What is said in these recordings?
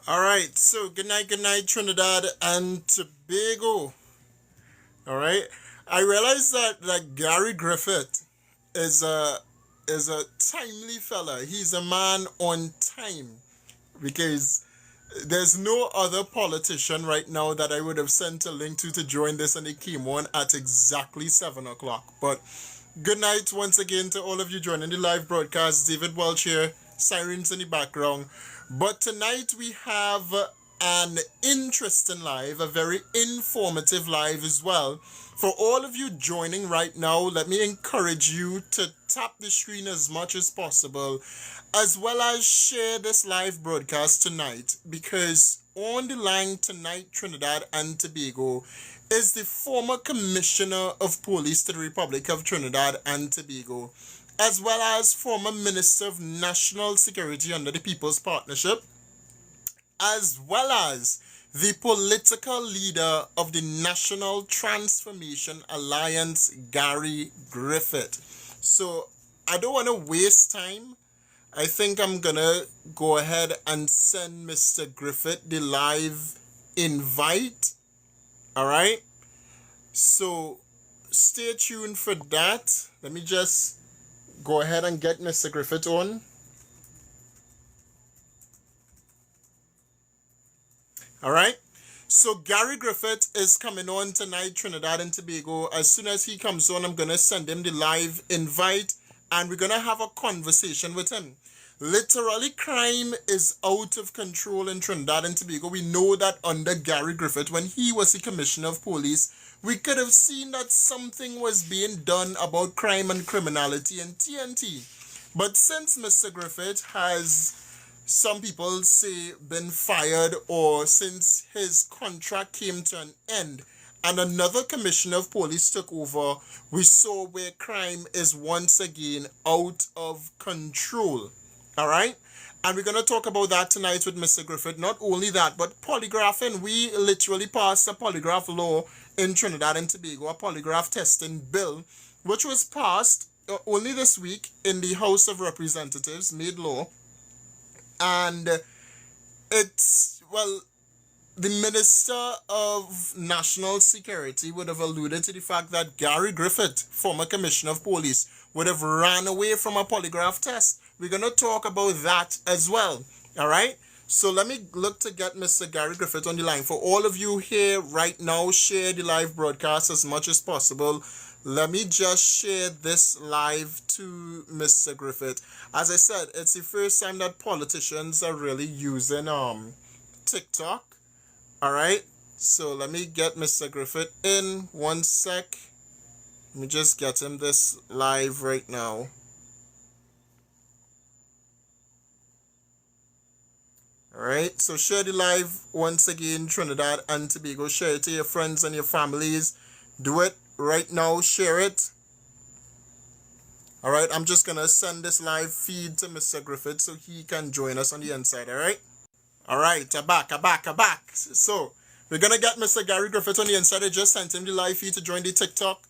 All right, so good night, Trinidad and Tobago. All right, I realize that Gary Griffith is a timely fella. He's a man on time because there's no other politician right now that I would have sent a link to join this, and it came on at exactly 7 o'clock. But good night once again to all of you joining the live broadcast. David Welch here, sirens in the background. But tonight we have an interesting live, a very informative live as well. For all of you joining right now, let me encourage you to tap the screen as much as possible, as well as share this live broadcast tonight, because on the line tonight, Trinidad and Tobago, is the former Commissioner of Police to the Republic of Trinidad and Tobago, as well as former Minister of National Security under the People's Partnership, as well as the political leader of the National Transformation Alliance, Gary Griffith. So I don't want to waste time. I think I'm gonna go ahead and send Mr. Griffith the live invite. All right. So stay tuned for that. Let me just go ahead and get Mr. Griffith on. All right. So Gary Griffith is coming on tonight, Trinidad and Tobago. As soon as he comes on, I'm gonna send him the live invite, and we're gonna have a conversation with him. Literally, crime is out of control in Trinidad and Tobago. We know that under Gary Griffith, when he was the Commissioner of Police, we could have seen that something was being done about crime and criminality in TNT. But since Mr. Griffith has, some people say, been fired, or since his contract came to an end and another commissioner of police took over, we saw where crime is once again out of control. All right? And we're going to talk about that tonight with Mr. Griffith. Not only that, but polygraphing. We literally passed a polygraph law in Trinidad and Tobago, a polygraph testing bill, which was passed only this week in the House of Representatives, made law. And it's, well, the Minister of National Security would have alluded to the fact that Gary Griffith, former Commissioner of Police, would have ran away from a polygraph test. We're going to talk about that as well. All right? So let me look to get Mr. Gary Griffith on the line. For all of you here right now, share the live broadcast as much as possible. Let me just share this live to Mr. Griffith. As I said, it's the first time that politicians are really using TikTok. All right, so let me get Mr. Griffith in 1 sec. Let me just get him this live right now. All right, so share the live once again, Trinidad and Tobago. Share it to your friends and your families. Do it right now. Share it. All right, I'm just gonna send this live feed to Mr. Griffith so he can join us on the inside. All right, I'm back. So we're gonna get Mr. Gary Griffith on the inside. I just sent him the live feed to join the TikTok.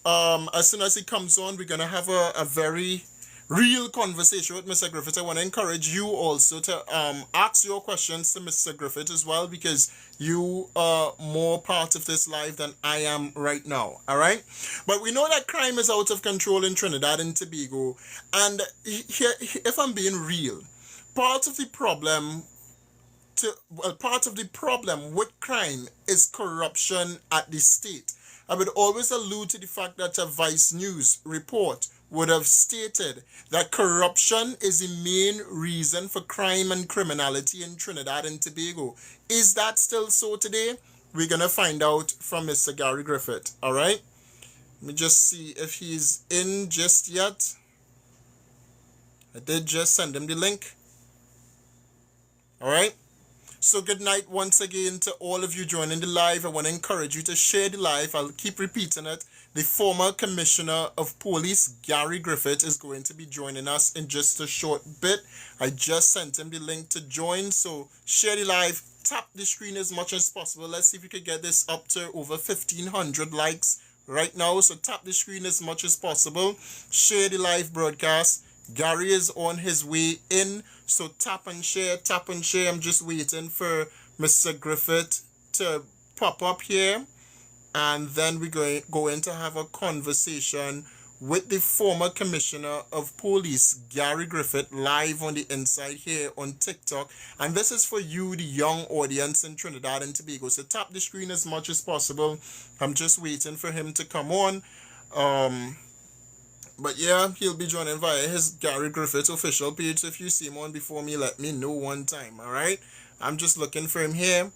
As soon as he comes on, we're gonna have a very real conversation with Mr. Griffith. I want to encourage you also to ask your questions to Mr. Griffith as well, because you are more part of this live than I am right now. All right, but we know that crime is out of control in Trinidad and Tobago, and here, if I'm being real, part of the problem part of the problem with crime is corruption at the state. I would always allude to the fact that a Vice News report would have stated that corruption is the main reason for crime and criminality in Trinidad and Tobago. Is that still so today? We're going to find out from Mr. Gary Griffith. All right? Let me just see if he's in just yet. I did just send him the link. All right? So good night once again to all of you joining the live. I want to encourage you to share the live. I'll keep repeating it. The former Commissioner of Police, Gary Griffith, is going to be joining us in just a short bit. I just sent him the link to join. So share the live. Tap the screen as much as possible. Let's see if we can get this up to over 1,500 likes right now. So tap the screen as much as possible. Share the live broadcast. Gary is on his way in, so tap and share, tap and share. I'm just waiting for Mr. Griffith to pop up here, and then we're going to have a conversation with the former Commissioner of Police, Gary Griffith, live on the inside here on TikTok. And this is for you, the young audience in Trinidad and Tobago. So tap the screen as much as possible. I'm just waiting for him to come on. But yeah, he'll be joining via his Gary Griffith official page. So if you see him on before me, let me know one time, all right? I'm just looking for him here.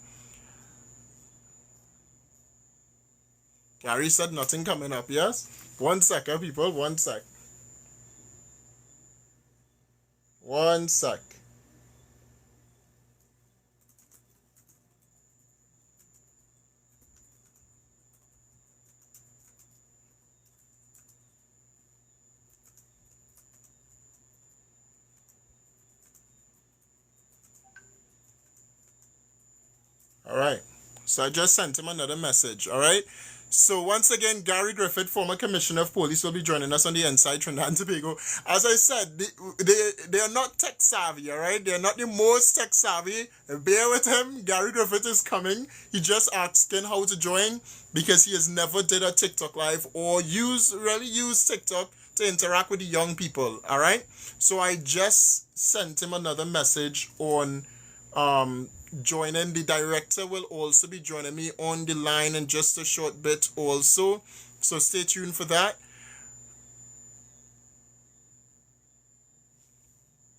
Gary said nothing coming up, yes? 1 second, people, 1 sec. 1 sec. All right. So I just sent him another message, all right? So once again, Gary Griffith, former Commissioner of Police, will be joining us on the Inside Trinidad and Tobago. As I said, they are not tech savvy, all right? They're not the most tech savvy. Bear with him. Gary Griffith is coming. He just asking how to join because he has never did a TikTok live or really use TikTok to interact with the young people, all right? So I just sent him another message on joining. The director will also be joining me on the line in just a short bit also, so stay tuned for that.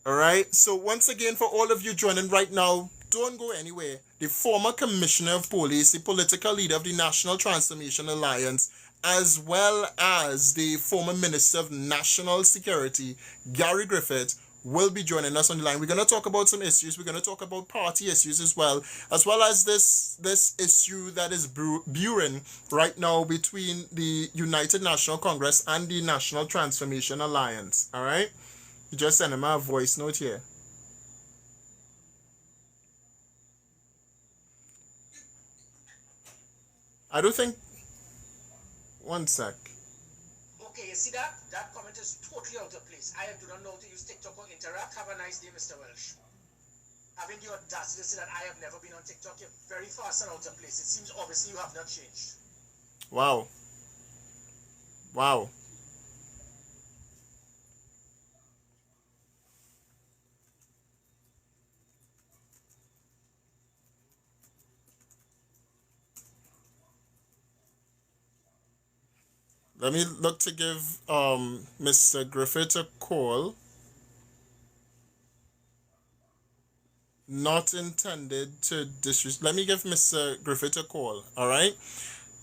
All right, so once again, for all of you joining right now, don't go anywhere. The former Commissioner of Police, the political leader of the National Transformation Alliance, as well as the former Minister of National Security, Gary Griffith, will be joining us on the line. We're going to talk about some issues. We're going to talk about party issues as well as this issue that is brewing right now between the United National Congress and the National Transformation Alliance. All right? You just send him a voice note here. I don't think... 1 sec. Okay, you see that? That comment is totally out of place. I do not know how to use TikTok or interact. Have a nice day, Mr. Welch. Having the audacity to say that I have never been on TikTok, you're very fast and out of place. It seems obviously you have not changed. Wow. Wow. Let me look to give Mr. Griffith a call. Not intended to disrespect. Let me give Mr. Griffith a call, all right?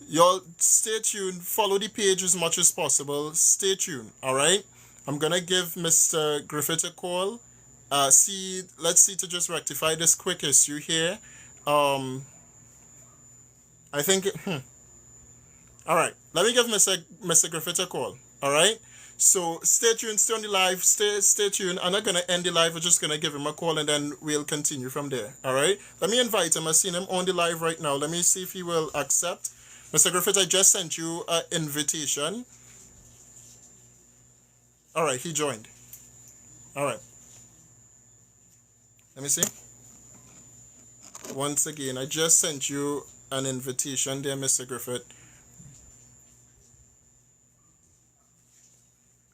Y'all stay tuned. Follow the page as much as possible. Stay tuned, all right? I'm going to give Mr. Griffith a call. Let's see to just rectify this quick issue here. I think... All right, let me give Mr. Griffith a call, all right? So stay tuned, stay on the live, stay tuned. I'm not going to end the live, we're just going to give him a call and then we'll continue from there, all right? Let me invite him. I've seen him on the live right now. Let me see if he will accept. Mr. Griffith, I just sent you an invitation. All right, he joined. All right. Let me see. Once again, I just sent you an invitation there, Mr. Griffith.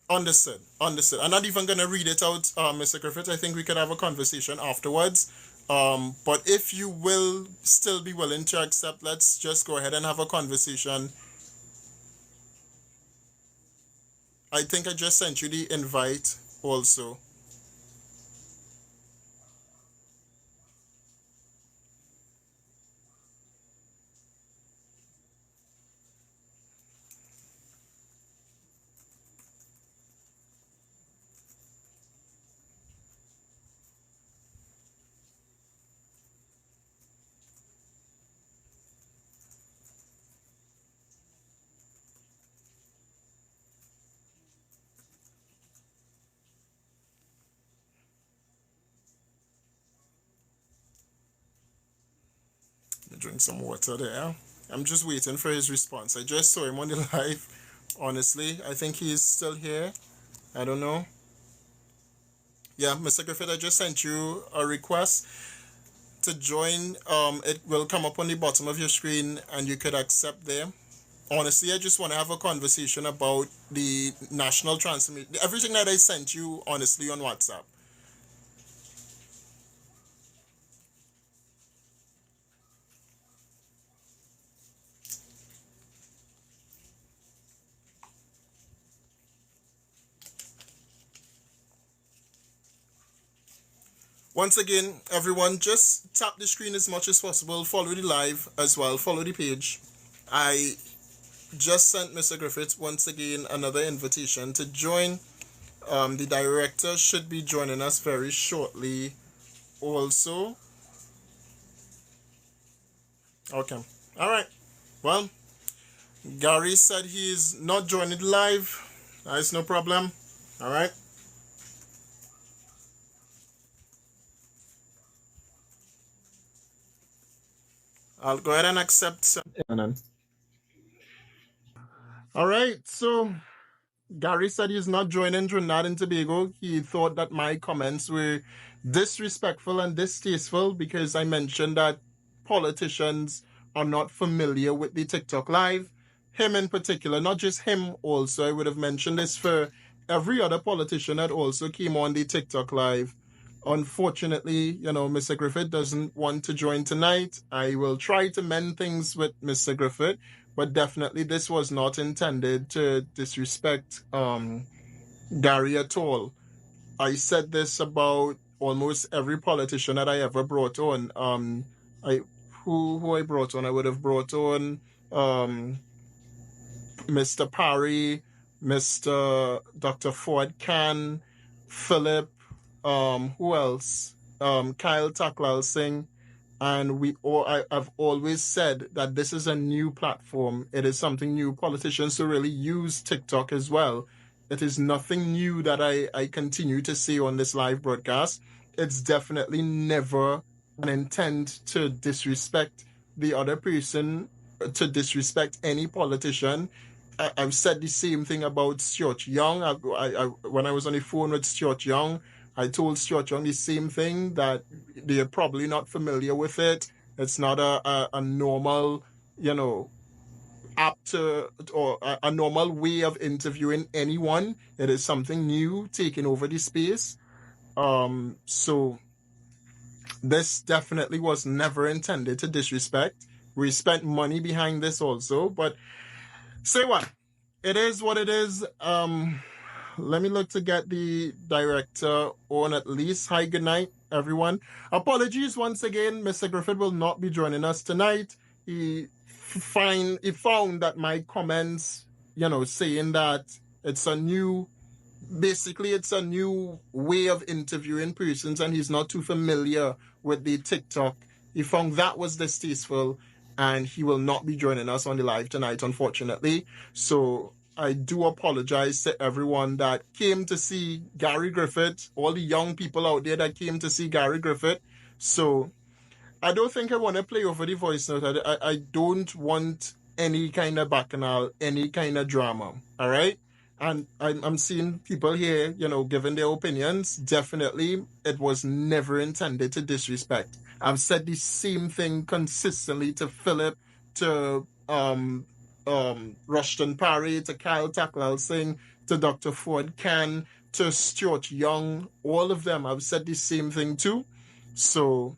Understood. I'm not even going to read it out, Mr. Griffith. I think we could have a conversation afterwards. But if you will still be willing to accept, let's just go ahead and have a conversation. I think I just sent you the invite also. Drink some water there. I'm just waiting for his response. I just saw him on the live. Honestly, I think he's still here. I don't know. Yeah, Mr. Griffith, I just sent you a request to join. It will come up on the bottom of your screen and you could accept there. Honestly, I just want to have a conversation about the national transformation, everything that I sent you, honestly, on WhatsApp. Once again, everyone, just tap the screen as much as possible. Follow the live as well. Follow the page. I just sent Mr. Griffith once again another invitation to join. The director should be joining us very shortly also. Okay. All right. Well, Gary said he's not joining live. That's no problem. All right. I'll go ahead and accept. All right. So Gary said he's not joining Trinidad and Tobago. He thought that my comments were disrespectful and distasteful because I mentioned that politicians are not familiar with the TikTok Live. Him in particular, not just him also. I would have mentioned this for every other politician that also came on the TikTok Live. Unfortunately, Mr. Griffith doesn't want to join tonight. I will try to mend things with Mr. Griffith, but definitely this was not intended to disrespect Gary at all. I said this about almost every politician that I ever brought on. Who I brought on? I would have brought on Mr. Parry, Mr. Dr. Ford Can, Philip, who else? Kyle Taklal Singh. And I've always said that this is a new platform. It is something new. Politicians to really use TikTok as well. It is nothing new that I continue to see on this live broadcast. It's definitely never an intent to disrespect the other person, to disrespect any politician. I've said the same thing about Stuart Young. When I was on the phone with Stuart Young, I told Stuart Young the same thing, that they're probably not familiar with it. It's not a normal, app to, or a normal way of interviewing anyone. It is something new, taking over the space. So this definitely was never intended to disrespect. We spent money behind this also, but say what? It is what it is. Let me look to get the director on at least. Hi, good night, everyone. Apologies once again. Mr. Griffith will not be joining us tonight. He found that my comments, saying that it's a new way of interviewing persons and he's not too familiar with the TikTok. He found that was distasteful and he will not be joining us on the live tonight, unfortunately. So I do apologize to everyone that came to see Gary Griffith, all the young people out there that came to see Gary Griffith. So I don't think I want to play over the voice note. I don't want any kind of bacchanal, any kind of drama, all right? And I'm seeing people here, giving their opinions. Definitely, it was never intended to disrespect. I've said the same thing consistently to Philip, to Rushton Parry, to Kyle Taklal Singh, to Dr. Ford Can, to Stuart Young, all of them. I've said the same thing too. So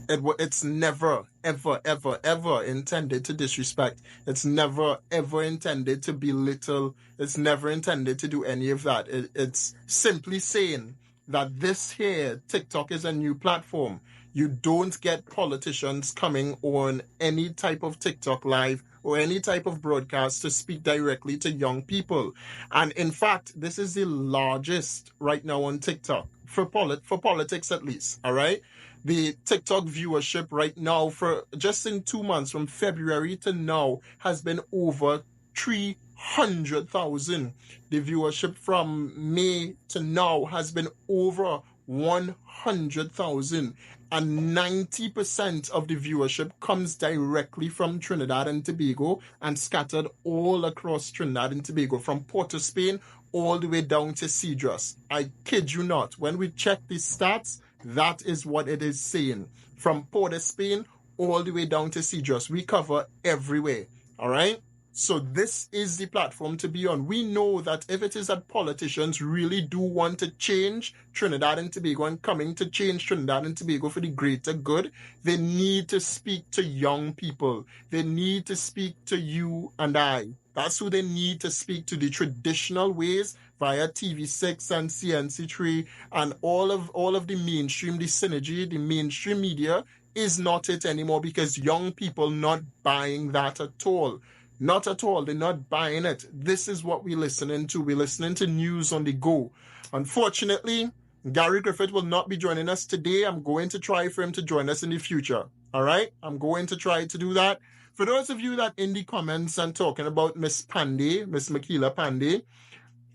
it's never, ever, ever, ever intended to disrespect. It's never, ever intended to belittle. It's never intended to do any of that. It's simply saying that this here, TikTok, is a new platform. You don't get politicians coming on any type of TikTok live or any type of broadcast to speak directly to young people. And in fact, this is the largest right now on TikTok, for politics at least, all right? The TikTok viewership right now, for just in 2 months, from February to now, has been over 300,000. The viewership from May to now has been over 100,000. And 90% of the viewership comes directly from Trinidad and Tobago and scattered all across Trinidad and Tobago, from Port of Spain all the way down to Cedros. I kid you not. When we check the stats, that is what it is saying. From Port of Spain all the way down to Cedros. We cover everywhere. All right? So this is the platform to be on. We know that if it is that politicians really do want to change Trinidad and Tobago and coming to change Trinidad and Tobago for the greater good, they need to speak to young people. They need to speak to you and I. That's who they need to speak to, the traditional ways via TV6 and CNC3 and all of the mainstream, the synergy, the mainstream media is not it anymore because young people not buying that at all. Not at all. They're not buying it. This is what we're listening to. We're listening to news on the go. Unfortunately, Gary Griffith will not be joining us today. I'm going to try for him to join us in the future. All right? I'm going to try to do that. For those of you that in the comments and talking about Miss Pandey, Miss Makila Pandey,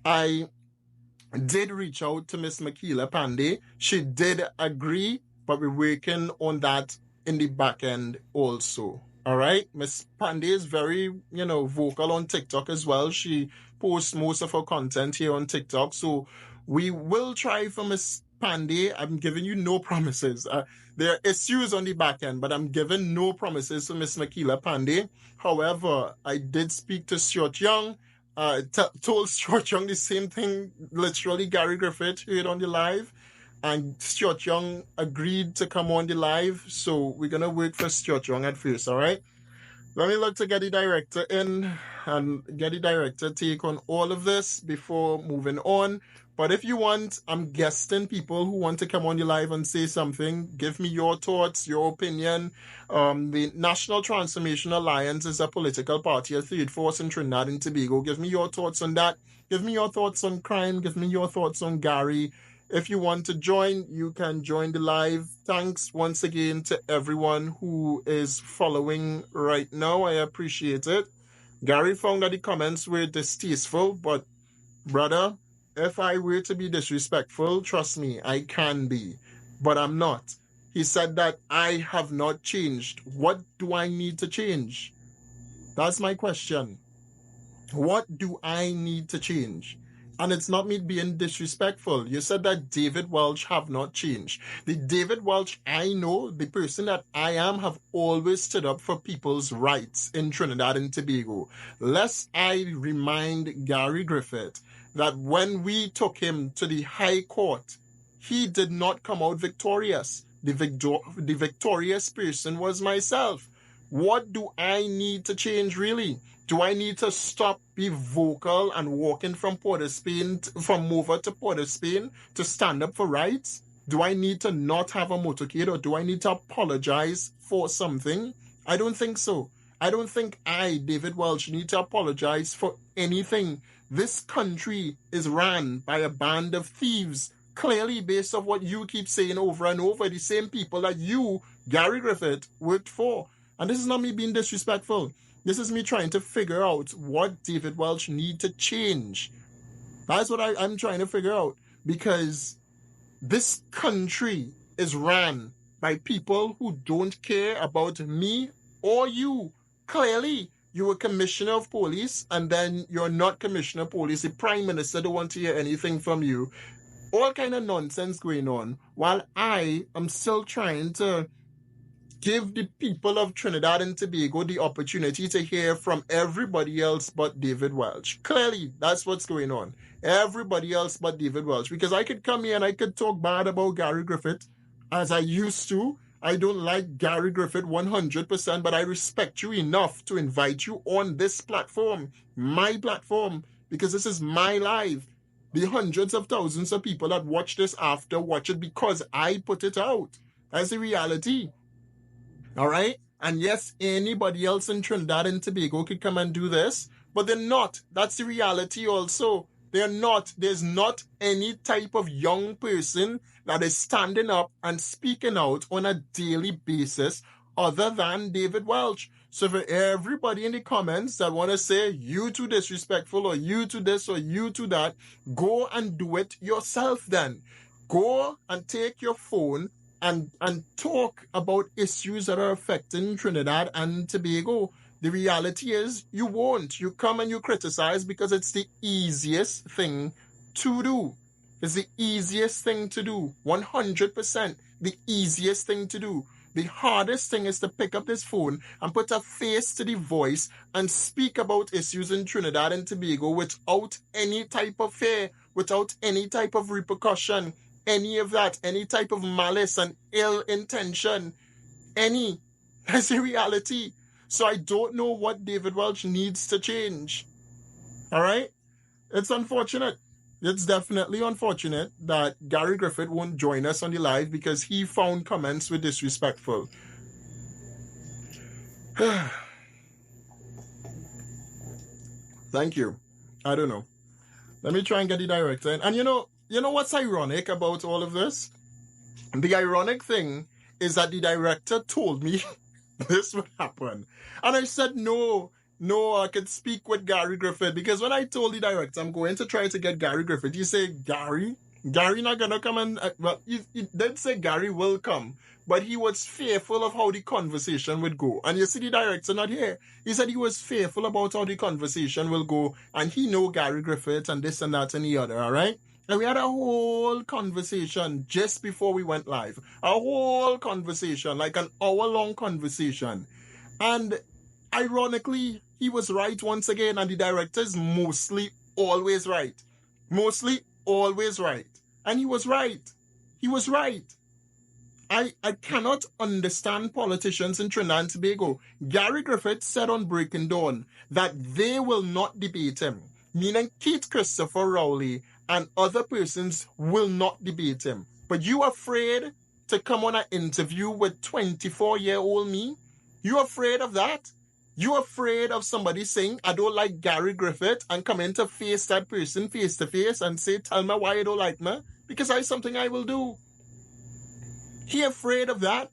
I did reach out to Miss Makila Pandey. She did agree, but we're working on that in the back end also. All right. Miss Pandey is very, vocal on TikTok as well. She posts most of her content here on TikTok. So we will try for Miss Pandey. I'm giving you no promises. There are issues on the back end, but I'm giving no promises for Miss Makila Pandey. However, I did speak to Stuart Young. Told Stuart Young the same thing, literally Gary Griffith heard on the live. And Stuart Young agreed to come on the live. So we're going to wait for Stuart Young at first, all right? Let me look to get the director in and get the director take on all of this before moving on. But if you want, I'm guesting people who want to come on the live and say something. Give me your thoughts, your opinion. The National Transformation Alliance is a political party, a third force in Trinidad and Tobago. Give me your thoughts on that. Give me your thoughts on crime. Give me your thoughts on Gary. If you want to join, you can join the live. Thanks once again to everyone who is following right now. I appreciate it. Gary found that the comments were distasteful, but brother, if I were to be disrespectful, trust me, I can be, but I'm not. He said that I have not changed. What do I need to change? That's my question. What do I need to change? And it's not me being disrespectful. You said that David Welch have not changed. The David Welch I know, the person that I am, have always stood up for people's rights in Trinidad and Tobago. Lest I remind Gary Griffith that when we took him to the High Court, he did not come out victorious. The victorious person was myself. What do I need to change really? Do I need to stop being vocal and walking from Port of Spain, from Mover to Port of Spain to stand up for rights? Do I need to not have a motorcade or do I need to apologize for something? I don't think so. I don't think I, David Welch, need to apologize for anything. This country is ran by a band of thieves, clearly based on what you keep saying over and over, the same people that you, Gary Griffith, worked for. And this is not me being disrespectful. This is me trying to figure out what David Welch need to change. That's what I'm trying to figure out. Because this country is ran by people who don't care about me or you. Clearly, you were commissioner of police and then you're not commissioner of police. The prime minister don't want to hear anything from you. All kind of nonsense going on. While I am still trying to give the people of Trinidad and Tobago the opportunity to hear from everybody else but David Welch. Clearly, that's what's going on. Everybody else but David Welch. Because I could come here and I could talk bad about Gary Griffith as I used to. I don't like Gary Griffith 100%, but I respect you enough to invite you on this platform, my platform, because this is my live. The hundreds of thousands of people that watch this after watch it because I put it out. That's the reality. All right? And yes, anybody else in Trinidad and Tobago could come and do this, but they're not. That's the reality also. They're not. There's not any type of young person that is standing up and speaking out on a daily basis other than David Welch. So for everybody in the comments that want to say you too disrespectful or you to this or you to that, go and do it yourself then. Go and take your phone and talk about issues that are affecting Trinidad and Tobago. The reality is you won't. You come and you criticize because it's the easiest thing to do. It's the easiest thing to do. 100% the easiest thing to do. The hardest thing is to pick up this phone and put a face to the voice and speak about issues in Trinidad and Tobago without any type of fear, without any type of repercussion, any of that, any type of malice and ill intention, any. That's the reality. So I don't know what David Welch needs to change. All right? It's unfortunate. It's definitely unfortunate that Gary Griffith won't join us on the live because he found comments were disrespectful. Thank you. I don't know. Let me try and get the director in. And you know what's ironic about all of this? The ironic thing is that the director told me this would happen. And I said, no, I could speak with Gary Griffith. Because when I told the director, I'm going to try to get Gary Griffith, he said, Gary not going to come and, well, he did say Gary will come. But he was fearful of how the conversation would go. And you see the director not here. He said he was fearful about how the conversation will go. And he know Gary Griffith and this and that and the other, all right? And we had a whole conversation just before we went live. A whole conversation, like an hour-long conversation. And ironically, he was right once again, and the director is mostly always right. Mostly always right. And he was right. He was right. I cannot understand politicians in Trinidad and Tobago. Gary Griffith said on Breaking Dawn that they will not debate him, meaning Keith Christopher Rowley and other persons will not debate him. But you afraid to come on an interview with 24-year-old me? You afraid of that? You afraid of somebody saying, I don't like Gary Griffith, and come in to face that person face to face and say, tell me why you don't like me? Because that's something I will do. He afraid of that?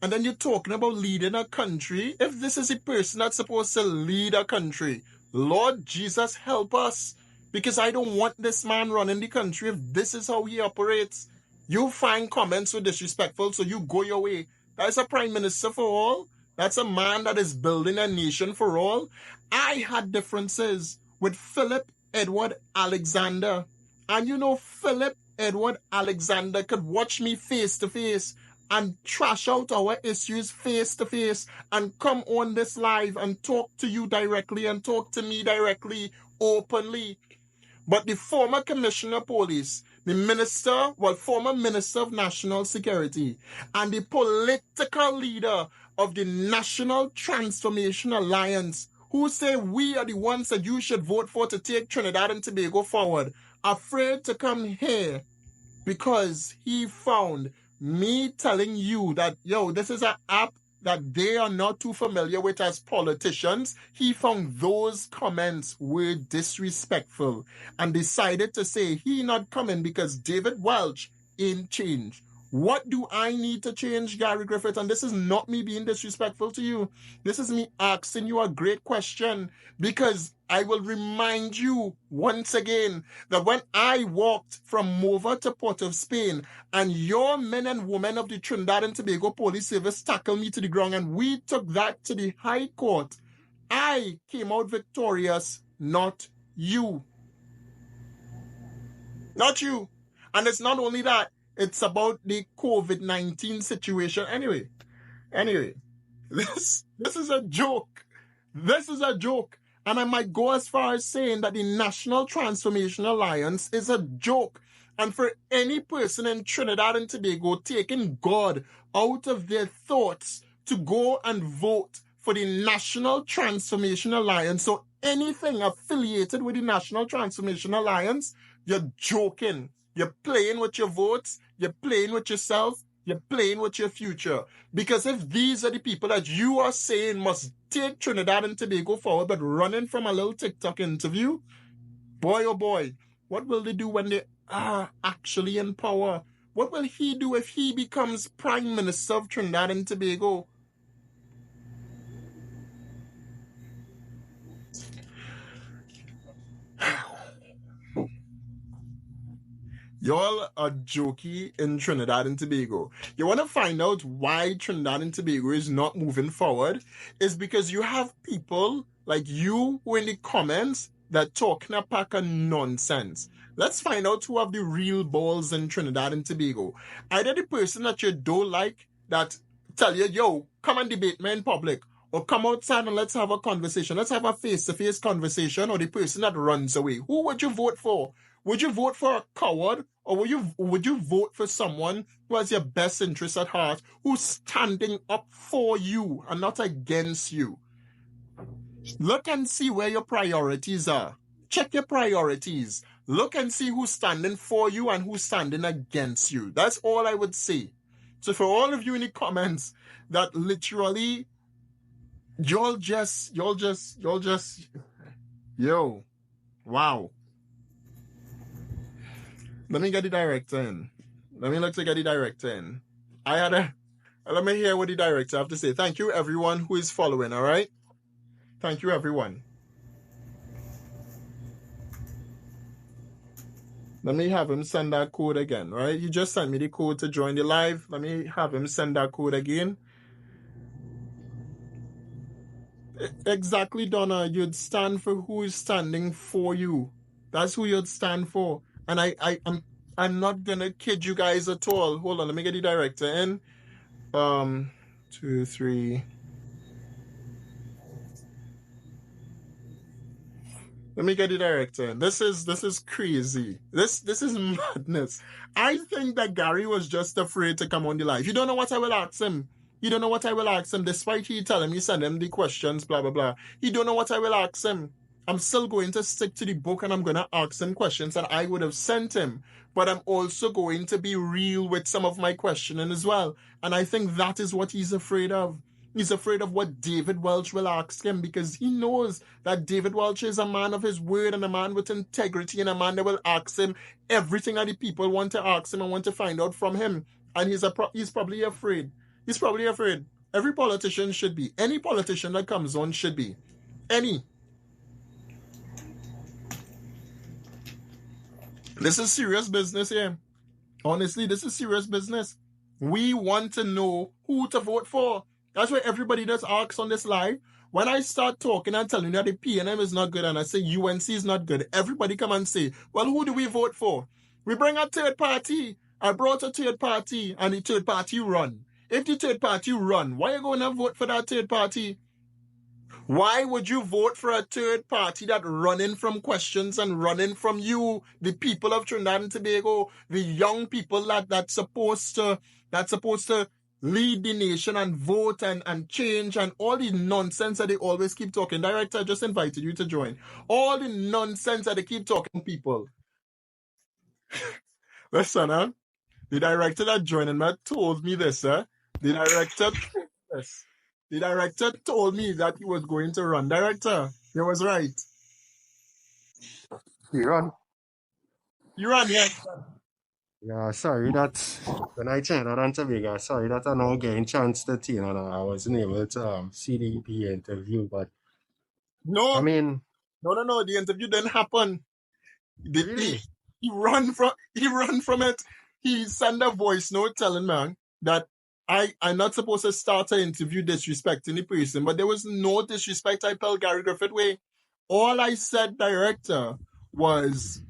And then you're talking about leading a country. If this is a person that's supposed to lead a country, Lord Jesus, help us. Because I don't want this man running the country if this is how he operates. You find comments so disrespectful, so you go your way. That's a prime minister for all. That's a man that is building a nation for all. I had differences with Philip Edward Alexander. And you know, Philip Edward Alexander could watch me face to face and trash out our issues face to face and come on this live and talk to you directly and talk to me directly, openly. But the former commissioner of police, the former minister of national security, and the political leader of the National Transformation Alliance, who say we are the ones that you should vote for to take Trinidad and Tobago forward, afraid to come here because he found me telling you that, this is an app that they are not too familiar with as politicians. He found those comments were disrespectful and decided to say he not coming because David Welch ain't changed. What do I need to change, Gary Griffith? And this is not me being disrespectful to you. This is me asking you a great question, because I will remind you once again that when I walked from Mova to Port of Spain and your men and women of the Trinidad and Tobago Police Service tackled me to the ground and we took that to the High Court, I came out victorious, not you. Not you. And it's not only that. It's about the COVID-19 situation. Anyway, this is a joke. This is a joke. And I might go as far as saying that the National Transformation Alliance is a joke. And for any person in Trinidad and Tobago taking God out of their thoughts to go and vote for the National Transformation Alliance or anything affiliated with the National Transformation Alliance, you're joking. You're playing with your votes. You're playing with yourself. You're playing with your future. Because if these are the people that you are saying must take Trinidad and Tobago forward, but running from a little TikTok interview, boy, oh boy, what will they do when they are actually in power? What will he do if he becomes Prime Minister of Trinidad and Tobago? Y'all are jokey in Trinidad and Tobago. You want to find out why Trinidad and Tobago is not moving forward? Is because you have people like you who in the comments that talking a pack of nonsense. Let's find out who have the real balls in Trinidad and Tobago. Either the person that you don't like that tell you, yo, come and debate me in public, or come outside and let's have a conversation. Let's have a face-to-face conversation, or the person that runs away. Who would you vote for? Would you vote for a coward, or would you vote for someone who has your best interest at heart, who's standing up for you and not against you? Look and see where your priorities are. Check your priorities. Look and see who's standing for you and who's standing against you. That's all I would say. So for all of you in the comments that literally y'all just yo, wow. Let me get the director in. Let me look to get the director in. Let me hear what the director have to say. Thank you everyone who is following, all right? Thank you everyone. Let me have him send that code again, right? He just sent me the code to join the live. Let me have him send that code again. Exactly, Donna. You'd stand for who is standing for you. That's who you'd stand for. And I'm not gonna kid you guys at all. Hold on, let me get the director in. 2, 3. Let me get the director in. This is crazy. This is madness. I think that Gary was just afraid to come on the live. You don't know what I will ask him. You don't know what I will ask him, despite he telling me send him the questions, blah, blah, blah. You don't know what I will ask him. I'm still going to stick to the book and I'm going to ask him questions that I would have sent him. But I'm also going to be real with some of my questioning as well. And I think that is what he's afraid of. He's afraid of what David Welch will ask him because he knows that David Welch is a man of his word and a man with integrity and a man that will ask him everything that the people want to ask him and want to find out from him. And he's probably afraid. He's probably afraid. Every politician should be. Any politician that comes on should be. Any. This is serious business here. Honestly, this is serious business. We want to know who to vote for. That's why everybody does asks on this live. When I start talking and telling you that the PNM is not good and I say UNC is not good, everybody come and say, well, who do we vote for? We bring a third party. I brought a third party and the third party run. If the third party run, why are you going to vote for that third party? Why would you vote for a third party that running from questions and running from you, the people of Trinidad and Tobago, the young people that's supposed to lead the nation and vote and change and all the nonsense that they always keep talking. Director, I just invited you to join. All the nonsense that they keep talking, people. Listen, huh? The director that joined me told me this, huh? The director told me that he was going to run. Director, he was right. You run. You run, yes. Yeah, sorry that when I checked out on Tobago, sorry that I'm not getting chance to I wasn't able to see the interview, but No, I mean, no. The interview didn't happen. really? He run from it. He sent a voice note telling me that I'm not supposed to start an interview disrespecting the person, but there was no disrespect I felt Gary Griffith way. All I said, director, was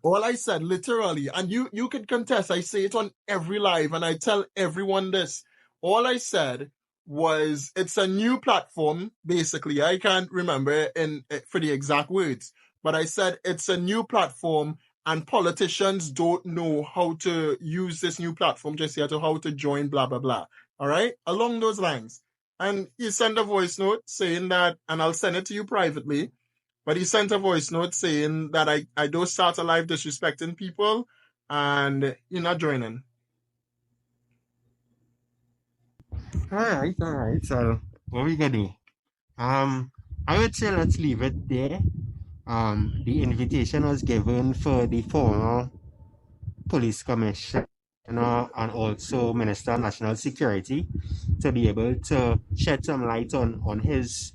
all I said literally, and you can contest, I say it on every live and I tell everyone this. All I said was it's a new platform, basically. I can't remember for the exact words, but I said it's a new platform and politicians don't know how to use this new platform just yet or how to join, blah, blah, blah. All right? Along those lines. And he sent a voice note saying that, and I'll send it to you privately, but he sent a voice note saying that I don't start a live disrespecting people and you're not joining. All right. So what we gonna do? I would say let's leave it there. The invitation was given for the former police commissioner and also Minister of National Security to be able to shed some light on his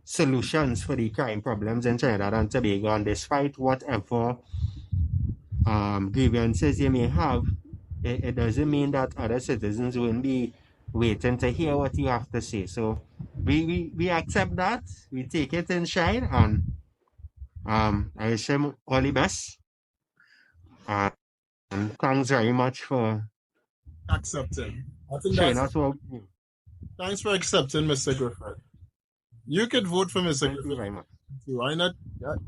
solutions for the crime problems in Trinidad and Tobago. And despite whatever grievances you may have, it doesn't mean that other citizens won't be waiting to hear what you have to say. So we accept that, we take it in shine, and I wish him all the best. And thanks very much for Accepting. I think showing that's us what. thanks for accepting, Mr. Griffith. You could vote for Mr. Thank you Griffith. very much. Why not?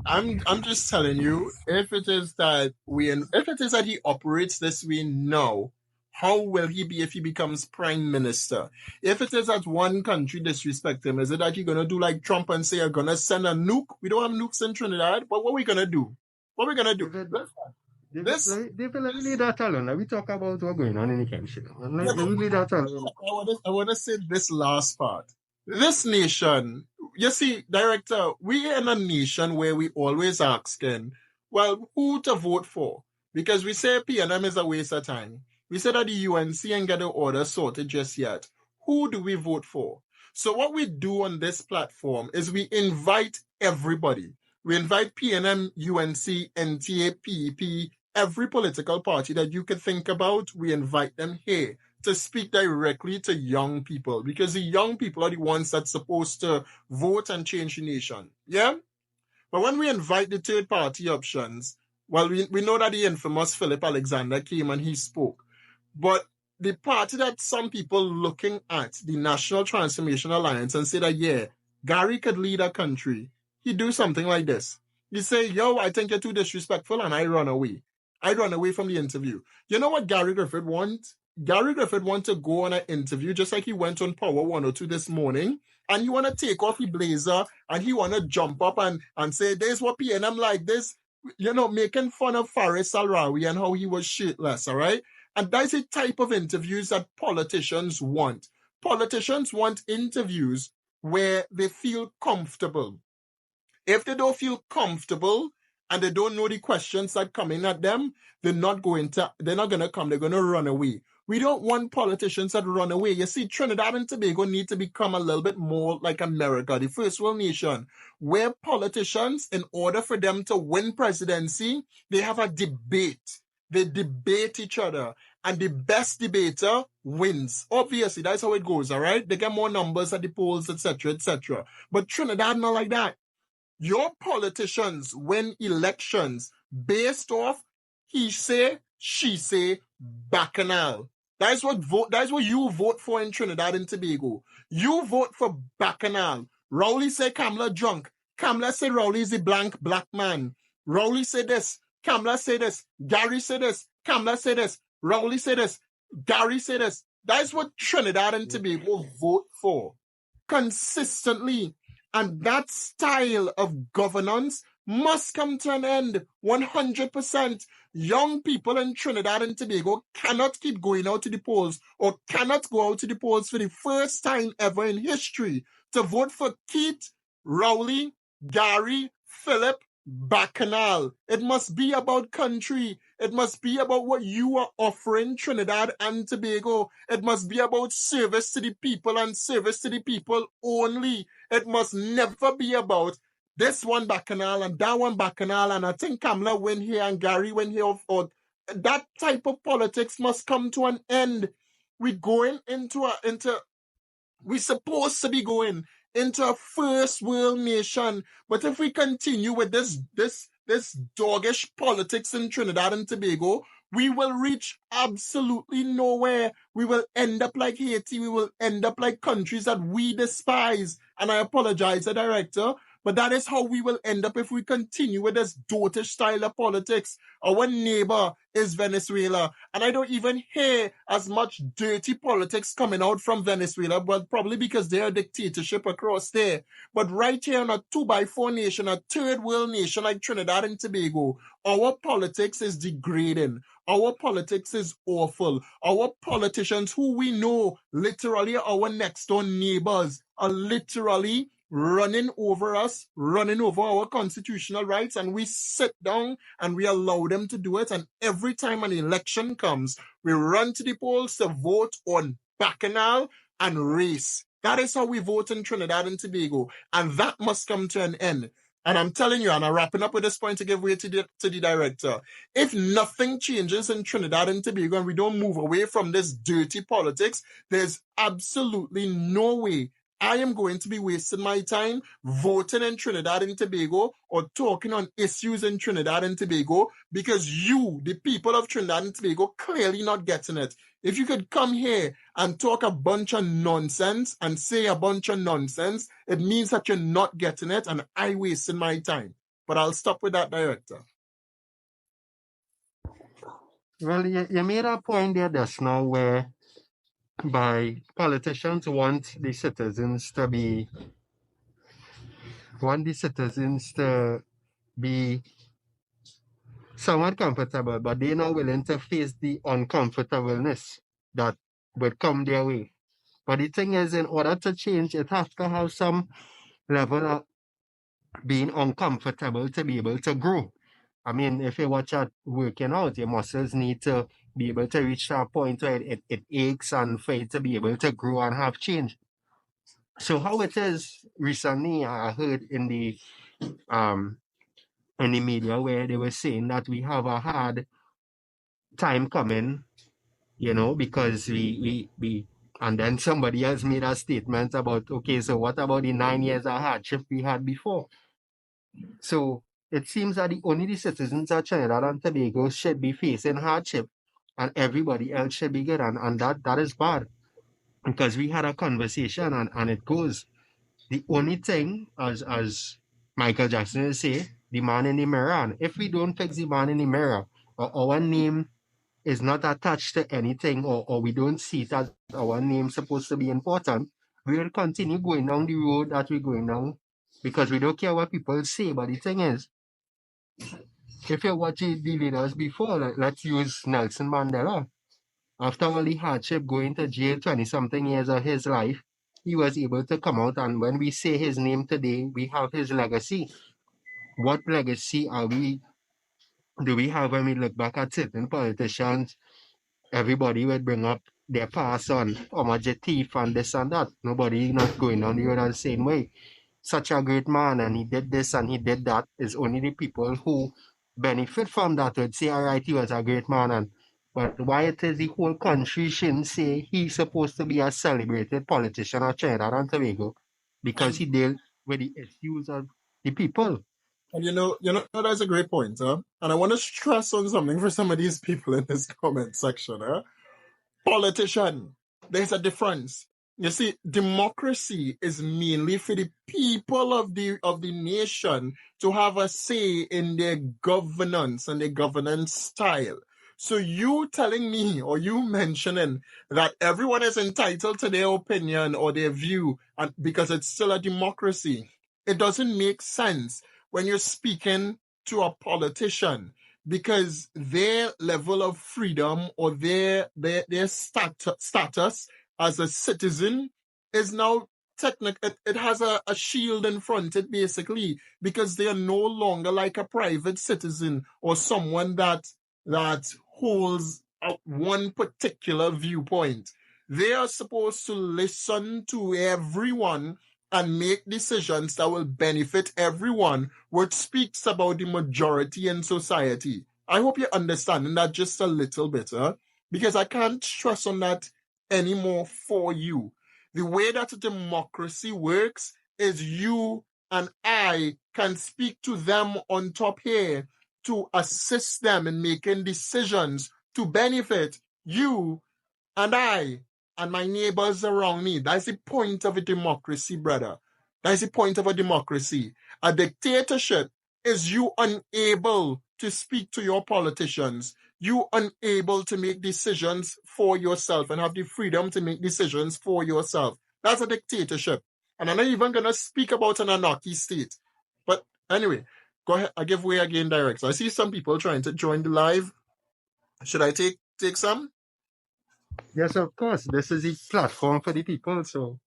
I'm just telling you, if it is that he operates this way now, how will he be if he becomes prime minister? If it is that one country disrespect him, is it that you're gonna do like Trump and say you're gonna send a nuke? We don't have nukes in Trinidad, but what are we gonna do? What are we gonna do? This David, let me leave that alone. Let me talk about what's going on in the country. Let me leave that alone. I want to say this last part. This nation, you see, Director, we in a nation where we always asking, well, who to vote for? Because we say PNM is a waste of time. We say that the UNC ain't got the order sorted just yet. Who do we vote for? So what we do on this platform is we invite everybody. We invite PNM, UNC, NTA, PEP, every political party that you could think about, we invite them here to speak directly to young people, because the young people are the ones that's supposed to vote and change the nation. Yeah? But when we invite the third party options, well, we know that the infamous Philip Alexander came and he spoke. But the party that some people looking at, the National Transformation Alliance, and say that, yeah, Gary could lead a country, he do something like this. He say, yo, I think you're too disrespectful, and I run away. I run away from the interview. You know what Gary Griffith wants? Gary Griffith wants to go on an interview just like he went on Power 102 this morning, and he want to take off his blazer and he want to jump up and say, this what PNM like this, making fun of Faris Alrawi and how he was shirtless, all right? And that's the type of interviews that politicians want. Politicians want interviews where they feel comfortable. If they don't feel comfortable and they don't know the questions that coming at them, they're not going to come, they're going to run away. We don't want politicians that run away. You see, Trinidad and Tobago need to become a little bit more like America, the first world nation, where politicians, in order for them to win presidency, they have a debate. They debate each other, and the best debater wins. Obviously, that's how it goes, all right? They get more numbers at the polls, etc., etc. But Trinidad, not like that. Your politicians win elections based off he say, she say, bacchanal. That's what you vote for in Trinidad and Tobago. You vote for bacchanal. Rowley say Kamala drunk. Kamala say Rowley is a black man. Rowley say this. Kamala say this. Gary say this. Kamala say this. Rowley say this. Gary say this. That's what Trinidad and Tobago vote for consistently. And that style of governance must come to an end 100%. Young people in Trinidad and Tobago cannot keep going out to the polls or cannot go out to the polls for the first time ever in history to vote for Keith, Rowley, Gary, Philip, Bacchanal. It must be about country. It must be about what you are offering Trinidad and Tobago. It must be about service to the people and service to the people only. It must never be about this one Bacchanal and that one Bacchanal, and I think Kamala win here and Gary win here. Or that type of politics must come to an end. We're going we're supposed to be going into a first world nation. But if we continue with this doggish politics in Trinidad and Tobago, we will reach absolutely nowhere. We will end up like Haiti. We will end up like countries that we despise. And I apologize, the director, but that is how we will end up if we continue with this dotish style of politics. Our neighbor is Venezuela, and I don't even hear as much dirty politics coming out from Venezuela, but probably because they're a dictatorship across there. But right here in a 2x4 nation, a third world nation like Trinidad and Tobago, our politics is degrading. Our politics is awful. Our politicians, who we know literally our next door neighbors, are literally running over us, running over our constitutional rights, and we sit down and we allow them to do it. And every time an election comes, we run to the polls to vote on bacchanal and race. That is how we vote in Trinidad and Tobago, and that must come to an end. And I'm telling you, and I'm wrapping up with this point to give way to the director. If nothing changes in Trinidad and Tobago and we don't move away from this dirty politics, there's absolutely no way I am going to be wasting my time voting in Trinidad and Tobago or talking on issues in Trinidad and Tobago because you, the people of Trinidad and Tobago, clearly not getting it. If you could come here and talk a bunch of nonsense and say a bunch of nonsense, it means that you're not getting it and I wasting my time. But I'll stop with that, director. Well, you made a point there just now where by politicians want the citizens to be somewhat comfortable, but they're not willing to face the uncomfortableness that would come their way. But the thing is, in order to change, it has to have some level of being uncomfortable to be able to grow. I mean, if you watch out working out, your muscles need to be able to reach that point where it aches and for it to be able to grow and have change. So how it is recently, I heard um in the media where they were saying that we have a hard time coming, because we and then somebody else made a statement about, okay, so what about the 9 years of hardship we had before? So it seems that only the citizens of Trinidad and Tobago should be facing hardship and everybody else should be good. And that is bad because we had a conversation and it goes. The only thing, as Michael Jackson would say, the man in the mirror. And if we don't fix the man in the mirror, or our name is not attached to anything, or we don't see it as our name supposed to be important, we will continue going down the road that we're going down because we don't care what people say. But the thing is, if you watch the leaders before, let's use Nelson Mandela. After all the hardship going to jail 20 something years of his life, he was able to come out. And when we say his name today, we have his legacy. What legacy do we have when we look back at certain politicians? Everybody would bring up their past on Omaje thief and this and that. Nobody not going on the road and saying, wait, such a great man and he did this and he did that. Is only the people who benefit from that would say, all right, he was a great man. But why it is the whole country shouldn't say he's supposed to be a celebrated politician of Trinidad and Tobago because he dealt with the issues of the people. And that's a great point, huh? And I want to stress on something for some of these people in this comment section, huh? Politician, there's a difference. You see, democracy is mainly for the people of the nation to have a say in their governance and their governance style. So you telling me or you mentioning that everyone is entitled to their opinion or their view and because it's still a democracy, it doesn't make sense when you're speaking to a politician because their level of freedom or their status as a citizen is now technical. It has a shield in front of it basically because they are no longer like a private citizen or someone that holds one particular viewpoint. They are supposed to listen to everyone and make decisions that will benefit everyone, which speaks about the majority in society. I hope you're understanding that just a little bit, because I can't stress on that anymore for you. The way that a democracy works is you and I can speak to them on top here to assist them in making decisions to benefit you and I and my neighbors around me. That's the point of a democracy, brother. That's the point of a democracy. A dictatorship is you unable to speak to your politicians. You unable to make decisions for yourself and have the freedom to make decisions for yourself. That's a dictatorship. And I'm not even going to speak about an anarchy state. But anyway, go ahead. I give way again, direct. So I see some people trying to join the live. Should I take some? Yes, of course. This is the platform for the people. So,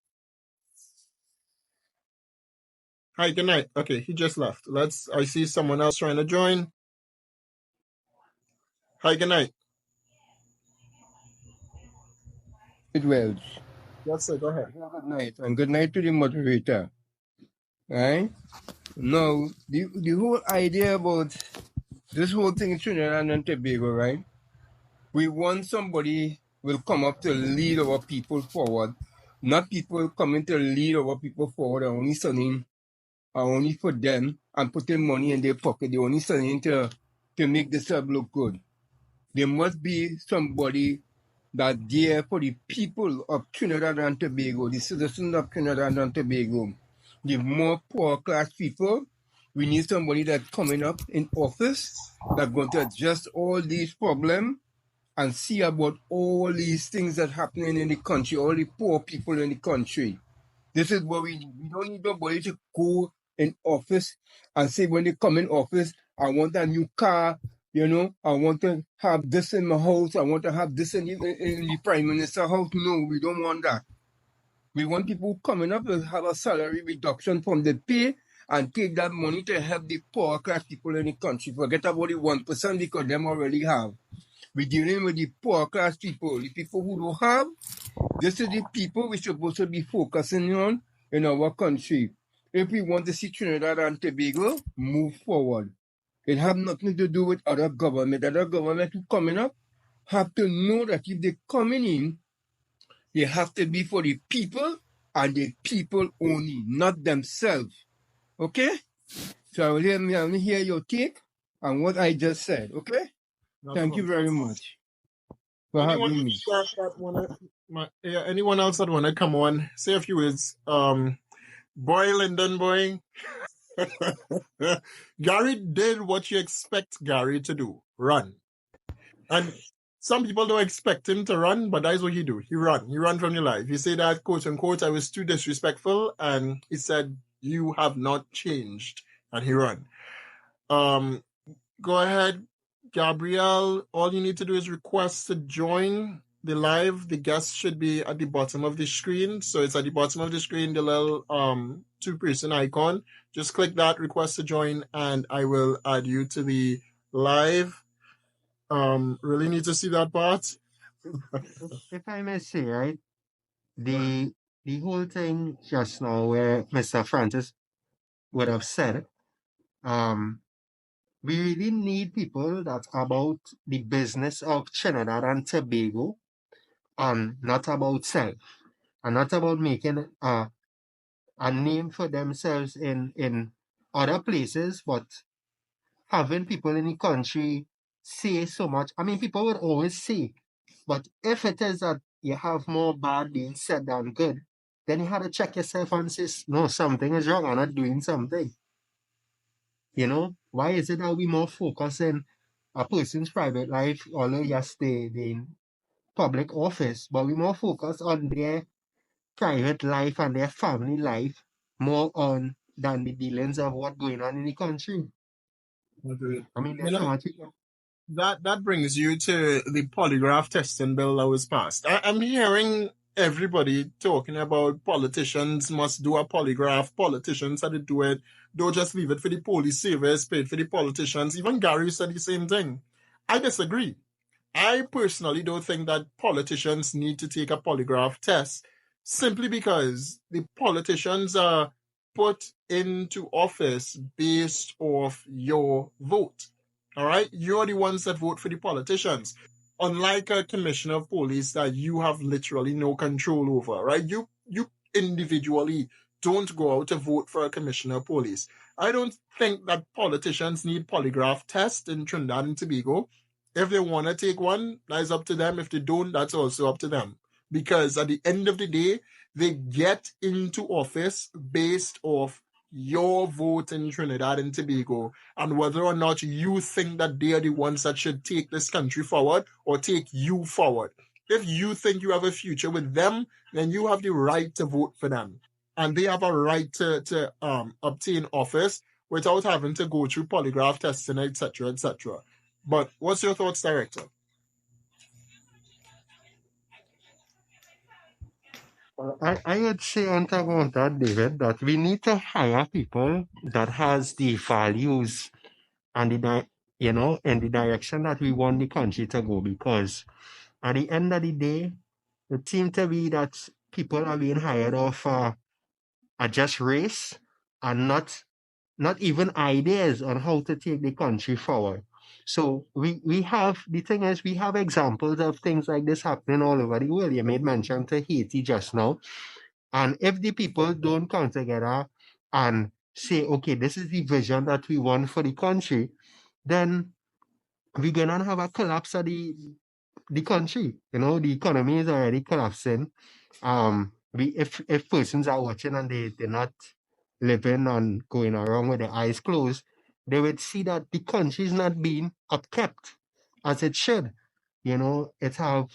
hi, good night. Okay, he just left. I see someone else trying to join. Hi, good night. Welch. Yes, sir, go ahead. Good night, and good night to the moderator. Right? Now, the whole idea about this whole thing in Trinidad and Tobago, right? We want somebody will come up to lead our people forward, not people coming to lead our people forward and only studying are only for them and putting money in their pocket. They only studying to make themselves look good. There must be somebody that there for the people of Trinidad and Tobago, the citizens of Trinidad and Tobago, the more poor class people. We need somebody that's coming up in office that's going to adjust all these problems and see about all these things that happening in the country, all the poor people in the country. This is what we need. We don't need nobody to go in office and say when they come in office, I want a new car, I want to have this in my house, I want to have this in the Prime Minister's house. No, we don't want that. We want people coming up to have a salary reduction from the pay and take that money to help the poor class people in the country. Forget about the 1% because them already have. We're dealing with the poor class people, the people who don't have. This is the people we're supposed to be focusing on in our country. If we want to see Trinidad and Tobago move forward, it have nothing to do with other government. Other government who coming up have to know that if they're coming in, they have to be for the people and the people only, not themselves. Okay? So let me hear your take on what I just said. Okay? Not a Thank you problem. very much for Anyone having me. else that wanna, yeah, anyone else that wanna come on, say a few words. Boy, Lyndon boy. Gary did what you expect Gary to do, run. And some people don't expect him to run, but that's what he do. He run. He run from your life. He said that, quote unquote, I was too disrespectful, and he said, you have not changed. And he run. Go ahead, Gabrielle. All you need to do is request to join the live. The guest should be at the bottom of the screen. So it's at the bottom of the screen, the little two-person icon. Just click that, request to join, and I will add you to the live. Really need to see that part. If I may say, right, the the whole thing just now where Mr. Francis would have said, um, we really need people that about the business of Trinidad and Tobago and not about self and not about making a name for themselves in other places, but having people in the country say so much. I mean, people would always say, but if it is that you have more bad being said than good, then you have to check yourself and say, no, something is wrong. I'm not doing something. Why is it that we more focus in a person's private life, although yes, they in public office, but we more focus on their private life and their family life more on than the dealings of what's going on in the country. Okay. I mean, You there's so know, much. that brings you to the polygraph testing bill that was passed. I'm hearing everybody talking about politicians must do a polygraph. Politicians had to do it. Don't just leave it for the police service, pay it for the politicians. Even Gary said the same thing. I disagree. I personally don't think that politicians need to take a polygraph test simply because the politicians are put into office based off your vote. All right? You're the ones that vote for the politicians. Unlike a commissioner of police that you have literally no control over, right? You individually don't go out to vote for a commissioner of police. I don't think that politicians need polygraph tests in Trinidad and Tobago. If they want to take one, that's up to them. If they don't, that's also up to them. Because at the end of the day, they get into office based off your vote in Trinidad and Tobago and whether or not you think that they are the ones that should take this country forward or take you forward. If you think you have a future with them, then you have the right to vote for them. And they have a right to obtain office without having to go through polygraph testing, etc., etc. But what's your thoughts, Director? I would say on top of that, David, that we need to hire people that has the values and in the direction that we want the country to go. Because at the end of the day, it seems to be that people are being hired off a just race and not not even ideas on how to take the country forward. So we have the thing is we have examples of things like this happening all over the world. You made mention to Haiti just now. And if the people don't come together and say, okay, this is the vision that we want for the country, then we're gonna have a collapse of the country. You know, the economy is already collapsing. If persons are watching and they're not living and going around with their eyes closed, they would see that the country is not being upkept as it should. You know, it have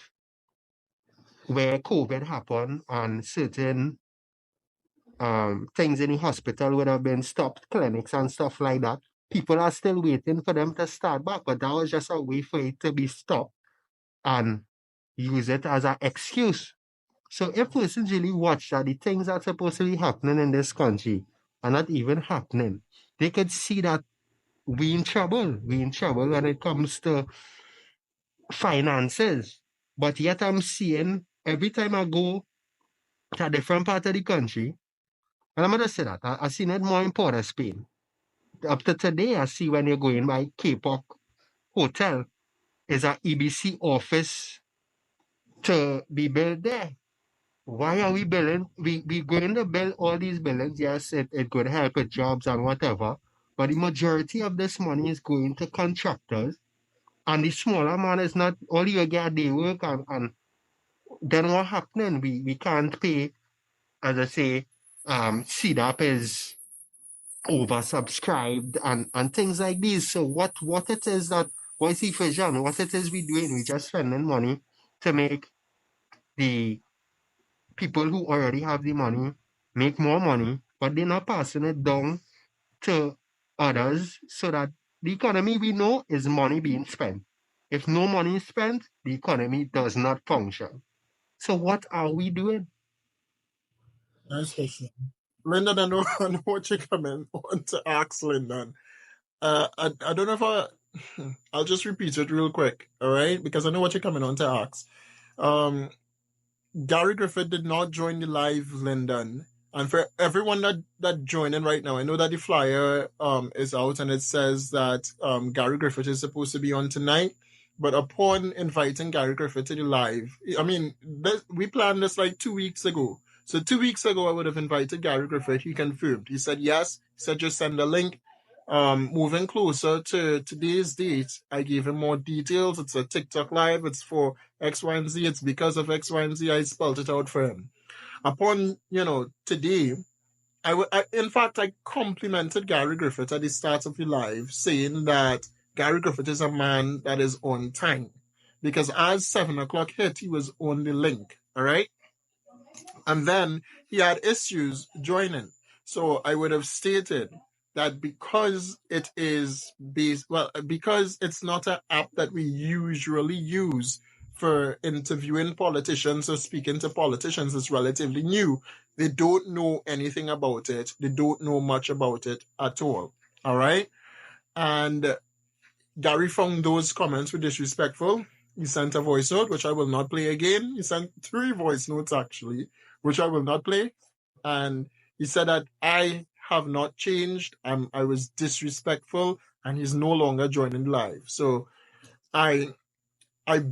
where COVID happened and certain things in the hospital would have been stopped, clinics and stuff like that. People are still waiting for them to start back, but that was just a way for it to be stopped and use it as an excuse. So if persons really watch that the things that are supposed to be happening in this country are not even happening, they could see that we in trouble. We in trouble when it comes to finances. But yet I'm seeing every time I go to a different part of the country, and I'm gonna say that I seen it more in Port of Spain. Up to today, I see when you're going by Cape Hotel, is a EBC office to be built there. Why are we building? We going to build all these buildings. Yes, it could help with jobs and whatever. But the majority of this money is going to contractors. And the smaller man is not all you get day work and then what happening? We can't pay, as I say, CDAP is oversubscribed and things like these. So what it is that what's the vision? What it is we doing? We just spending money to make the people who already have the money make more money, but they're not passing it down to others so that the economy we know is money being spent. If no money is spent, the economy does not function. So what are we doing? Nice question. Lyndon, I know what you're coming on to ask, Lyndon. I don't know if I'll just repeat it real quick, all right? Because I know what you're coming on to ask. Um, Gary Griffith did not join the live, Lyndon. And for everyone that joining right now, I know that the flyer is out and it says that Gary Griffith is supposed to be on tonight. But upon inviting Gary Griffith to the live, I mean, we planned this like 2 weeks ago. So 2 weeks ago, I would have invited Gary Griffith. He confirmed. He said yes. He said just send a link. Moving closer to today's date, I gave him more details. It's a TikTok live. It's for X, Y, and Z. It's because of X, Y, and Z. I spelled it out for him. Upon, today, in fact, I complimented Gary Griffith at the start of the live, saying that Gary Griffith is a man that is on time. Because as 7 o'clock hit, he was on the link. All right. And then he had issues joining. So I would have stated that because it is because it's not an app that we usually use for interviewing politicians or speaking to politicians, it's relatively new. They don't know anything about it. They don't know much about it at all. All right. And Gary found those comments were disrespectful. He sent a voice note, which I will not play again. He sent 3 voice notes, actually, which I will not play. And he said that I have not changed. I was disrespectful, and he's no longer joining live. So I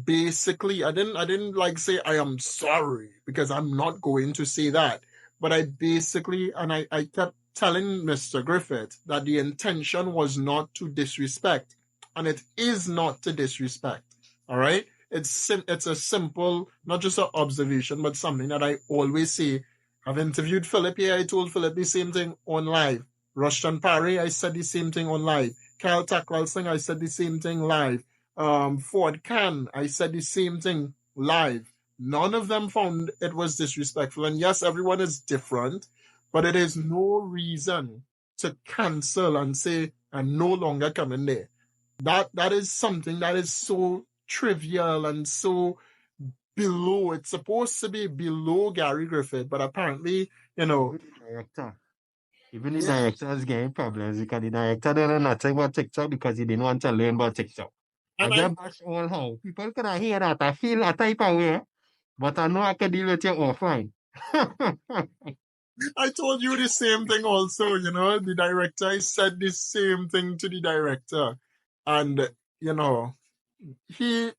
basically I didn't like say I am sorry, because I'm not going to say that. But I basically, and I kept telling Mr. Griffith that the intention was not to disrespect, and it is not to disrespect. All right, it's a simple, not just an observation, but something that I always say. I've interviewed Philip here. I told Philip the same thing on live. Rushton Parry, I said the same thing on live. Kyle Tackwell Singh, I said the same thing live. Ford Can, I said the same thing live. None of them found it was disrespectful. And yes, everyone is different, but it is no reason to cancel and say, I'm no longer coming there. That is something that is so trivial and so below. It's supposed to be below Gary Griffith, but apparently, Director. Even the director is getting problems because the director don't know nothing about TikTok because he didn't want to learn about TikTok. I and get bash all how. People can hear that. I feel a type of way, but I know I can deal with you offline. I told you the same thing also, the director, I said the same thing to the director. And, you know, he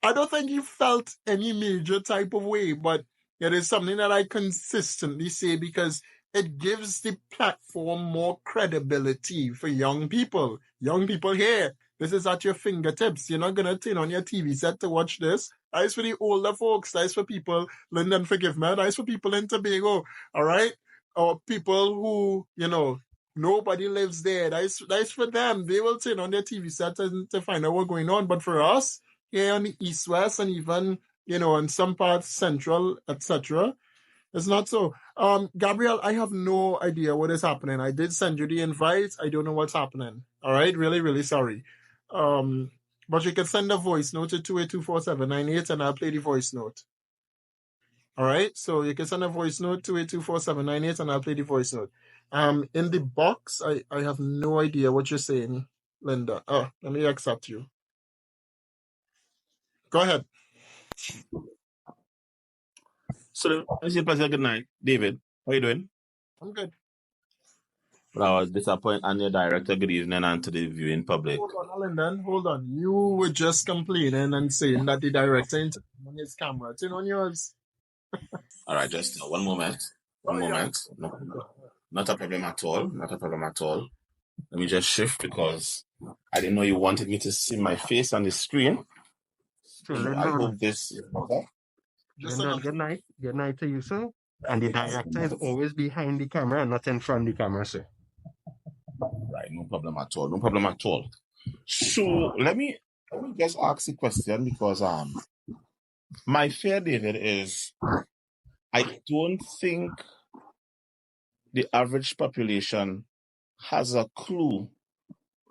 I don't think he felt any major type of way, but it is something that I consistently say because it gives the platform more credibility for young people. Young people here, this is at your fingertips. You're not gonna turn on your TV set to watch this. That is for the older folks. That is for people, Lyndon, forgive me. That is for people in Tobago, all right? Or people who, nobody lives there. That is for them. They will turn on their TV set to find out what's going on. But for us, here on the east west and even in some parts central, etc., it's not so. Gabriel, I have no idea what is happening. I did send you the invite. I don't know what's happening. All right, really, really sorry. But you can send a voice note to 2824798 and I'll play the voice note. All right, so you can send a voice note 2824798 and I'll play the voice note. In the box, I have no idea what you're saying, Linda. Oh, let me accept you. Go ahead. So, it's a pleasure. Good night, David. How you doing? I'm good. Well, I was disappointed on your director. Good evening, and to the viewing public. Hold on, Lyndon. Hold on. You were just complaining and saying that the director ain't on his camera. Turn on yours. All right, just one moment. One moment. No, not a problem at all. Not a problem at all. Let me just shift because I didn't know you wanted me to see my face on the screen. So, I Lyndon, hope this is better. Just Lyndon, enough. good night. Good night to you, sir. And the director is always behind the camera and not in front of the camera, sir. Right, no problem at all. No problem at all. So let me just ask a question because my fear, David, is I don't think the average population has a clue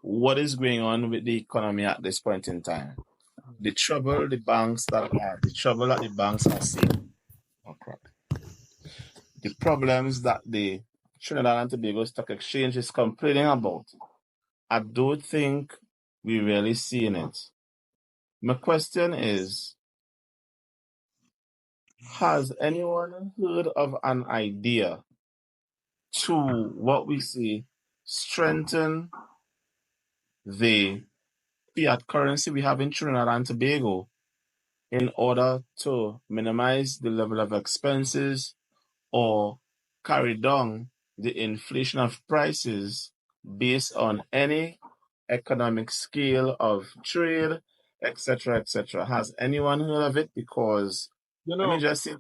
what is going on with the economy at this point in time. The trouble the banks that the banks are seeing. Oh crap. The problems that the Trinidad and Tobago Stock Exchange is complaining about. I don't think we're really seeing it. My question is, has anyone heard of an idea to what we see strengthen the fiat currency we have in Trinidad and Tobago in order to minimize the level of expenses or carry down the inflation of prices based on any economic scale of trade, etc., etc. Has anyone heard of it? Because let me just say,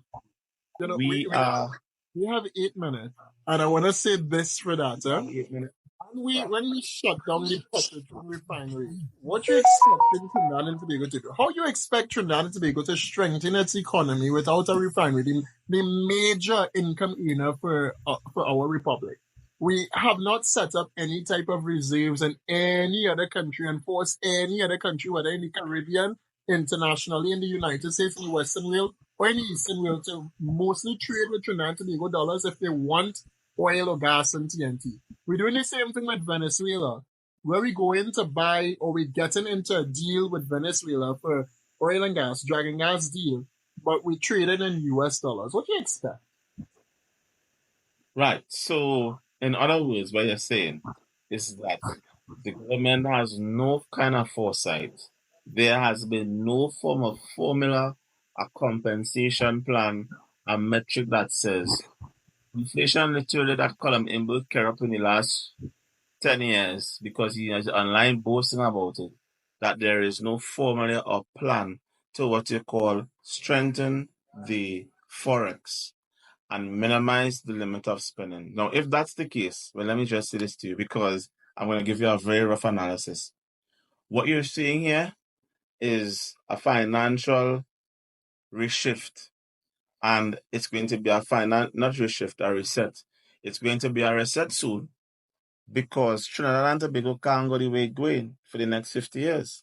we are. We have 8 minutes, and I want to say this for that. 8 minutes. When we shut down the Petroleum refinery, what you expecting Trinidad and Tobago to do? How you expect Trinidad and Tobago to strengthen its economy without a refinery, the major income earner for our republic? We have not set up any type of reserves in any other country and forced any other country, whether in the Caribbean, internationally, in the United States, in the Western world, or in the Eastern world, to mostly trade with Trinidad and Tobago dollars if they want oil or gas and TNT. We're doing the same thing with Venezuela, where we going to buy or we're getting into a deal with Venezuela for oil and gas, dragon gas deal, but we trade it in US dollars. What do you expect? Right. So, in other words, what you're saying is that the government has no kind of foresight. There has been no form of formula, a compensation plan, a metric that says inflation literally that column Imble care up in the last 10 years because he is online boasting about it, that there is no formula or plan to what you call strengthen the forex and minimize the limit of spending. Now, if that's the case, well, let me just say this to you because I'm going to give you a very rough analysis. What you're seeing here is a financial reshift, and it's going to be not reshift, a reset. It's going to be a reset soon because Trinidad and Tobago can't go the way it's going for the next 50 years.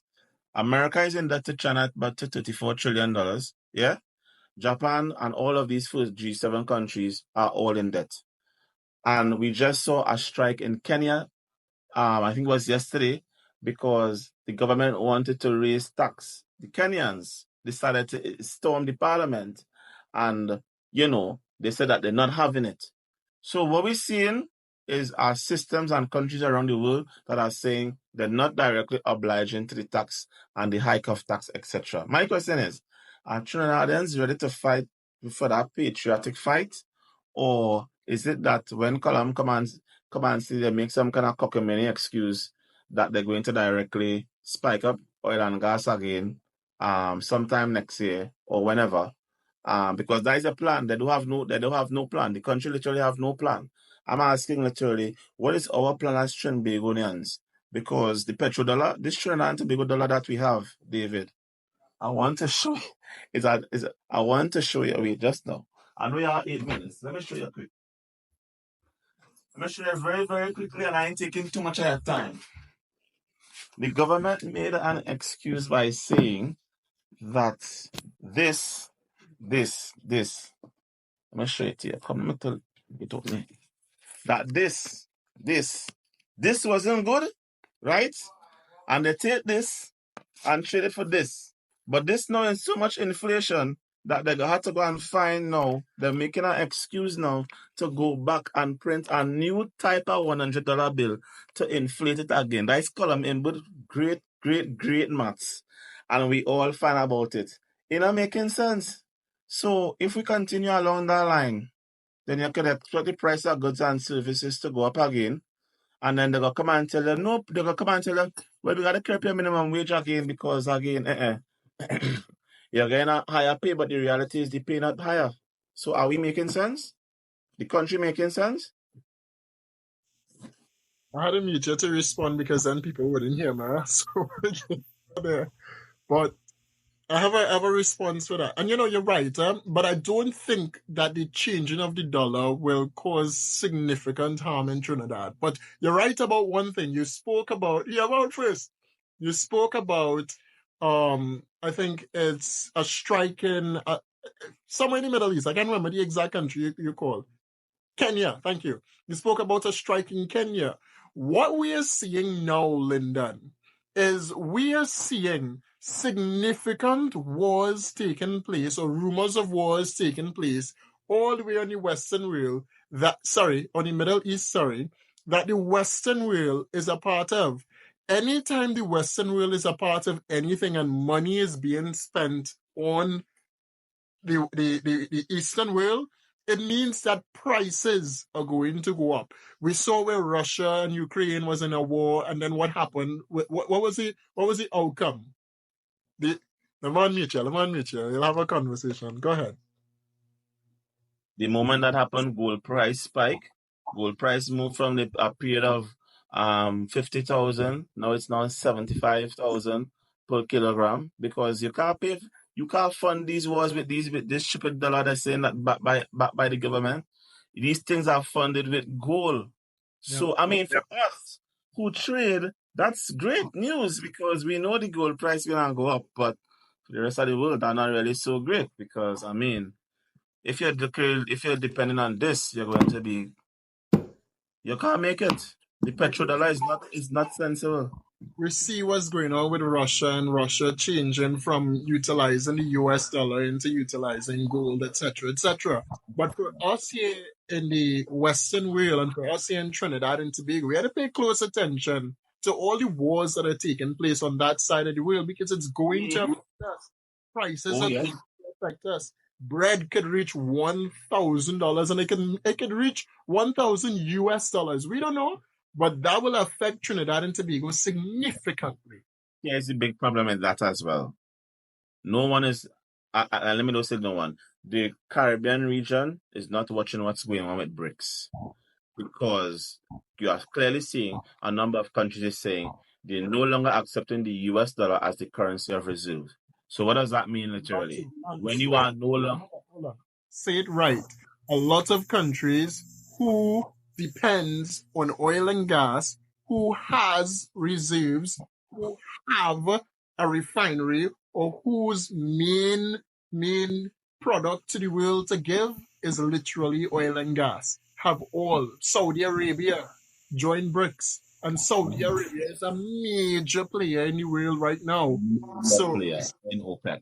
America is in debt to China at about $34 trillion. Yeah? Japan and all of these first G7 countries are all in debt. And we just saw a strike in Kenya, I think it was yesterday, because the government wanted to raise tax. The Kenyans decided to storm the parliament and, they said that they're not having it. So what we're seeing is our systems and countries around the world that are saying they're not directly obliging to the tax and the hike of tax, etc. My question is, are Trinidadians ready to fight for that patriotic fight? Or is it that when Column come and see they make some kind of cockamamie excuse that they're going to directly spike up oil and gas again sometime next year or whenever? Because that is a plan. They don't have no plan. The country literally have no plan. I'm asking literally, what is our plan as Trinbagonians? Because the petrodollar, this Trinidad and Tobago dollar that we have, David, I want to show you. I want to show you. Wait, just now. I know you have 8 minutes. Let me show you quick. Let me show you very, very quickly, and I ain't taking too much of your time. The government made an excuse by saying that this. Let me show it to you. Come, let me tell it to me. That this wasn't good, right? And they take this and trade it for this. But this now is so much inflation that they had to go and find now. They're making an excuse now to go back and print a new type of $100 bill to inflate it again. That's column in but great maths. And we all find about it. It not making sense. So if we continue along that line, then you could expect the price of goods and services to go up again. And then they're going to come and tell you, nope, they're going to come and tell you, well, we got to keep your minimum wage again because, again, you're getting a higher pay, but the reality is the pay not higher. So are we making sense? The country making sense? I had to mute you to respond because then people wouldn't hear me. So, but I have a response for that. And you're right, but I don't think that the changing of the dollar will cause significant harm in Trinidad. But you're right about one thing. You spoke about, first. You spoke about, I think it's a strike in, somewhere in the Middle East. I can't remember the exact country you called. Kenya, thank you. You spoke about a strike in Kenya. What we are seeing now, Lyndon, is we are seeing significant wars taking place or rumors of wars taking place all the way on the Western world, on the Middle East, that the Western world is a part of. Anytime the Western world is a part of anything and money is being spent on the Eastern world, it means that prices are going to go up. We saw where Russia and Ukraine was in a war, and then what happened? What was the outcome? Lemon Mitchell, you'll have a conversation. Go ahead. The moment that happened, gold price spike. Gold price moved from a period of 50,000. Now it's now 75,000 per kilogram because you can't fund these wars with this stupid dollar that's saying that back by the government. These things are funded with gold. So I mean, for us who trade, that's great news because we know the gold price will go up, but for the rest of the world, they're not really so great because I mean, if you're depending on this, you're going to be, you can't make it. The petrodollar is not sensible. We see what's going on with Russia and Russia changing from utilizing the US dollar into utilizing gold, etc., etc. But for us here in the Western world and for us here in Trinidad and Tobago, we had to pay close attention to all the wars that are taking place on that side of the world because it's going to affect us. Prices are going to affect us. Bread could reach $1,000 and it could reach 1,000 US dollars. We don't know. But that will affect Trinidad and Tobago significantly. Yeah, it's a big problem with that as well. No one is, let me not say no one. The Caribbean region is not watching what's going on with BRICS because you are clearly seeing a number of countries is saying they're no longer accepting the US dollar as the currency of reserve. So what does that mean literally? When you are no longer... Hold on. Say it right. A lot of countries who depends on oil and gas, who has reserves, who have a refinery, or whose main product to the world to give is literally oil and gas. Have all. Saudi Arabia join BRICS. And Saudi Arabia is a major player in the world right now. Player in OPEC.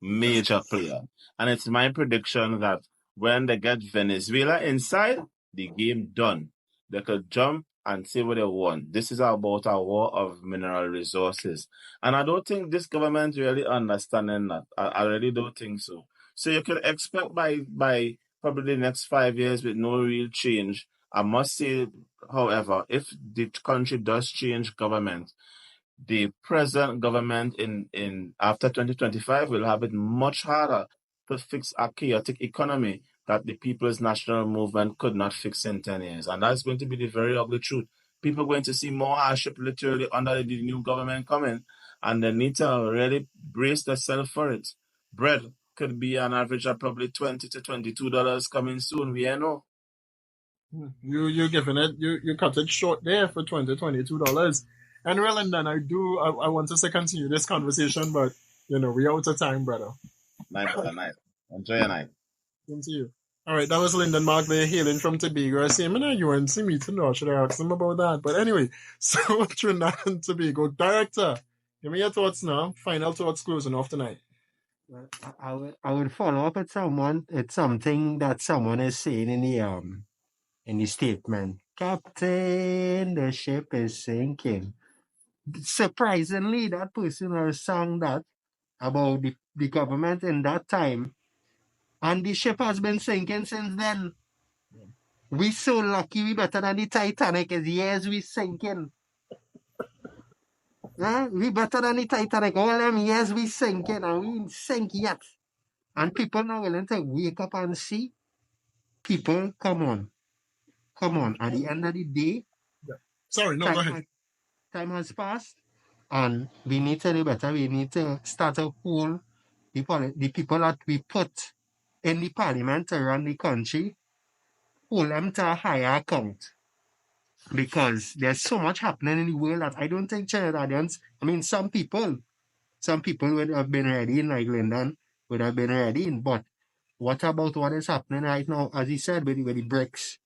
Major player. And it's my prediction that when they get Venezuela inside, the game done. They could jump and say what they want. This is about a war of mineral resources. And I don't think this government really understanding that. I really don't think so. So you can expect by probably the next 5 years with no real change. I must say, however, if the country does change government, the present government in after 2025 will have it much harder to fix a chaotic economy that the People's National Movement could not fix in 10 years. And that's going to be the very ugly truth. People are going to see more hardship literally under the new government coming, and they need to really brace themselves for it. Bread could be an average of probably $20 to $22 coming soon. We know. You giving it you cut it short there for $22. And well and then I want us to continue this conversation, but we out of time, brother. Night, brother, night. Enjoy your night. Same to you. All right, that was Lyndon Mark there, hailing from Tobago. I say, you want to see me to know? Should I ask him about that? But anyway, so Trinidad and Tobago director, give me your thoughts now. Final thoughts closing off tonight. Well, I would follow up with something that someone is saying in the statement. Captain, the ship is sinking. Surprisingly, that person has sung that about the government in that time, and the ship has been sinking since then. We so lucky we better than the Titanic is years we sinking. We better than the Titanic. All them years we sinking and we ain't sink yet. And people not willing to wake up and see. People, come on. Come on. At the end of the day, Sorry, no, go ahead. time has passed, and we need to do better. We need to start to hold the people that we put in the parliament to run the country, hold them to a higher account. Because there's so much happening in the world that I don't think Trinidadians, some people would have been ready in, like Lyndon would have been ready in, but what about what is happening right now, as he said, with the BRICS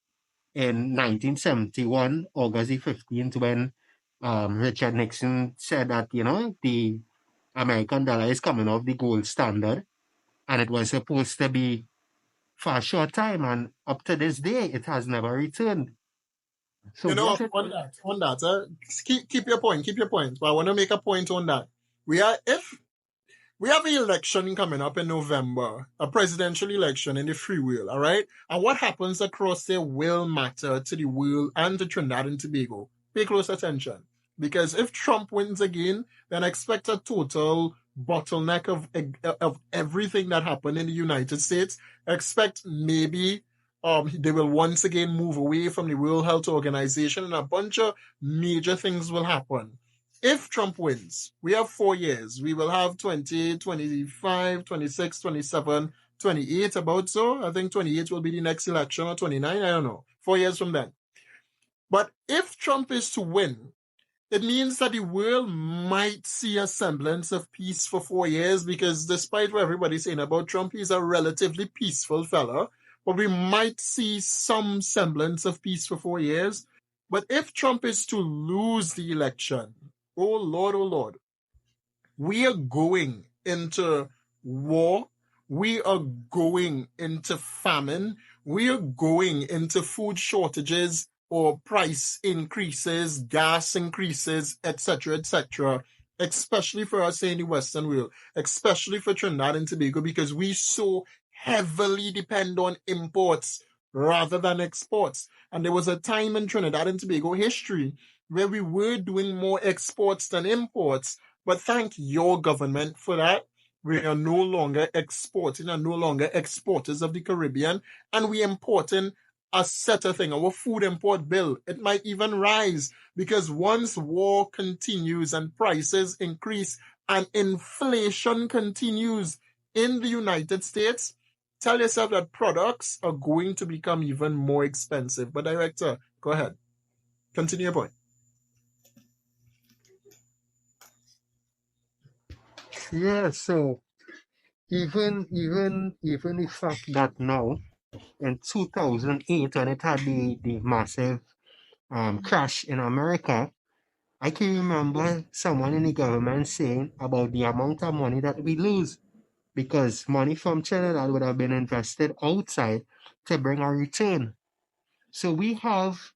in 1971, August the 15th, when Richard Nixon said that, the American dollar is coming off the gold standard, and it was supposed to be for a short time, and up to this day, it has never returned. So on that, keep your point, but I want to make a point on that. We have an election coming up in November, a presidential election in the free will, all right? And what happens across there will matter to the world and to Trinidad and Tobago. Pay close attention. Because if Trump wins again, then expect a total bottleneck of everything that happened in the United States. Expect maybe they will once again move away from the World Health Organization, and a bunch of major things will happen. If Trump wins, we have 4 years. We will have 20, 25, 26, 27, 28, about so. I think 28 will be the next election, or 29, I don't know. 4 years from then. But if Trump is to win, it means that the world might see a semblance of peace for 4 years, because despite what everybody's saying about Trump, he's a relatively peaceful fella. But we might see some semblance of peace for 4 years. But if Trump is to lose the election, oh Lord, we are going into war. We are going into famine. We are going into food shortages or price increases, gas increases, etc., especially for us in the Western world, especially for Trinidad and Tobago, because we so heavily depend on imports rather than exports. And there was a time in Trinidad and Tobago history where we were doing more exports than imports. But thank your government for that. We are no longer exporting and no longer exporters of the Caribbean, and we importing a set of thing. Our food import bill, it might even rise, because once war continues and prices increase and inflation continues in the United States, tell yourself that products are going to become even more expensive. But Director, go ahead. Continue your point. Yeah, so even the fact that now in 2008, when it had the massive crash in America, I can remember someone in the government saying about the amount of money that we lose, because money from Trinidad would have been invested outside to bring a return. So we have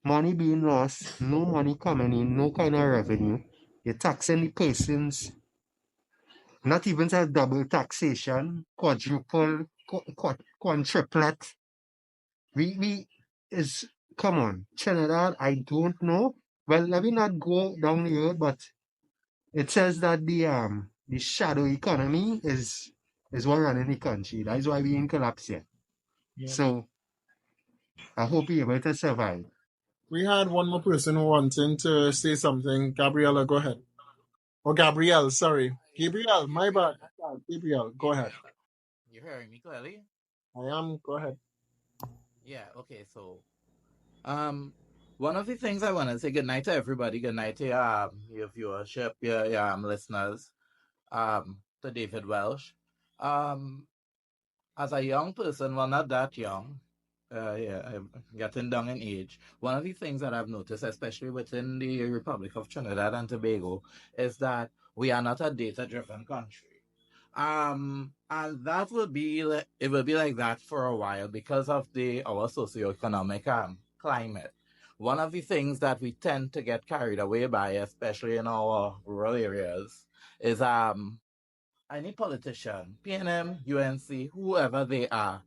money being lost, no money coming in, no kind of revenue. You're taxing the persons, not even a double taxation, quadruple, quadruplet. We is come on, Trinidad. I don't know. Well, let me not go down the road, but it says that the shadow economy is what running the country. That's why we in collapse here. Yeah. So I hope you're able to survive. We had one more person wanting to say something. Gabriella, go ahead. Or Gabrielle, sorry. Gabrielle, my bad. Yeah, Gabrielle, go ahead. You're hearing me clearly? I am. Go ahead. Yeah, okay, so one of the things I want to say good night to everybody, good night to your viewership, your listeners, to David Welch. Um as a young person, well not that young, yeah, I'm getting down in age. One of the things that I've noticed, especially within the Republic of Trinidad and Tobago, is that we are not a data driven country. And that will be it will be like that for a while because of the our socioeconomic climate. One of the things that we tend to get carried away by, especially in our rural areas, is any politician, PNM, UNC, whoever they are.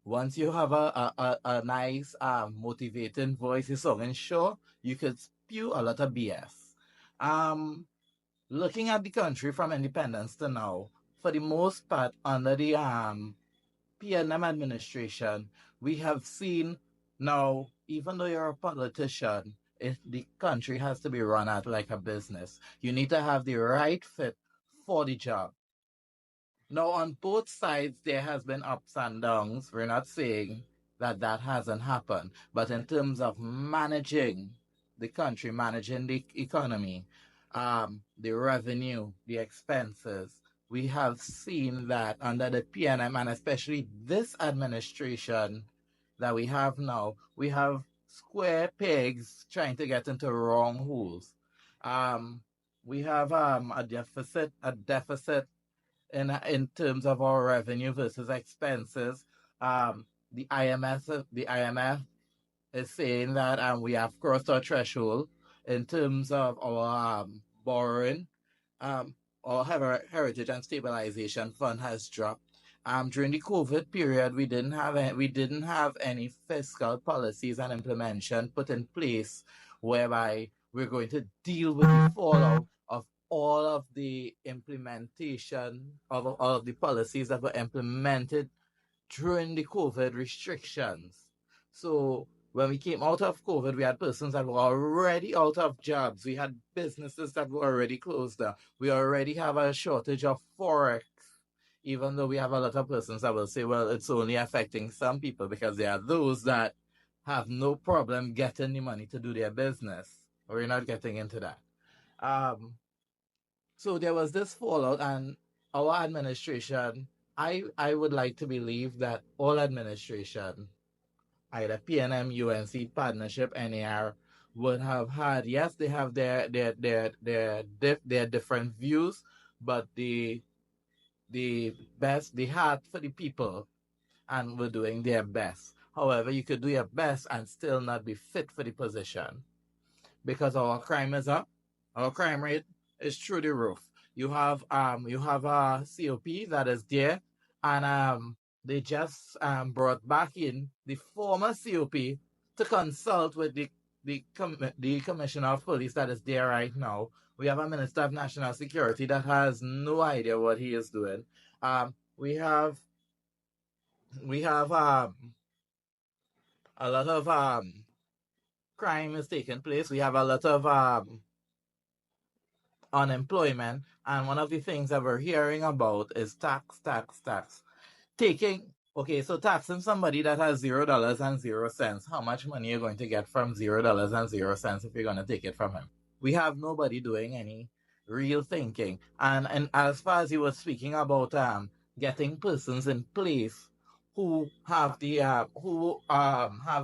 Once you have a nice motivating voice, you're singing sure, you could spew a lot of BS. Um, Looking at the country from independence to now, for the most part, under the PNM administration, we have seen now, even though you're a politician, the country has to be run out like a business. You need to have the right fit for the job. Now, on both sides, there has been ups and downs. We're not saying that that hasn't happened, but in terms of managing the country, managing the economy, the revenue, the expenses, we have seen that under the PNM and especially this administration that we have now, we have square pegs trying to get into wrong holes. Um, we have a deficit in terms of our revenue versus expenses. Um, the IMF is saying that we have crossed our threshold in terms of our borrowing. Um, our Heritage and Stabilization Fund has dropped. During the COVID period, we didn't have any fiscal policies and implementation put in place whereby we're going to deal with the fallout of all of the implementation of all of the policies that were implemented during the COVID restrictions. So when we came out of COVID, we had persons that were already out of jobs. We had businesses that were already closed down. We already have a shortage of forex, even though we have a lot of persons that will say, well, it's only affecting some people because there are those that have no problem getting the money to do their business. We're not getting into that. Um, so there was this fallout, and our administration, I would like to believe that all administration, either PNM, UNC, partnership, NAR, would have had, yes, they have their different views, but the best they had for the people and were doing their best. However, you could do your best and still not be fit for the position because our crime is up. Our crime rate is through the roof. You have a COP that is there, and they just brought back in the former COP to consult with the commissioner of police that is there right now. We have a minister of national security that has no idea what he is doing. We have a lot of crime is taking place. We have a lot of unemployment. And one of the things that we're hearing about is tax. Okay, so taxing somebody that has $0.00. How much money are you going to get from $0.00 if you're going to take it from him? We have nobody doing any real thinking. And as far as you were speaking about getting persons in place who have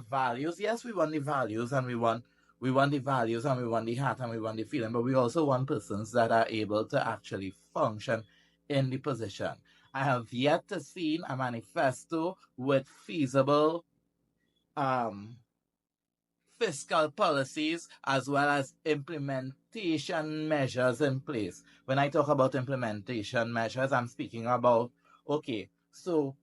values. Yes, we want the values and we want the values and we want the heart and we want the feeling, but we also want persons that are able to actually function in the position. I have yet to see a manifesto with feasible um, fiscal policies as well as implementation measures in place. When I talk about implementation measures, I'm speaking about, okay, so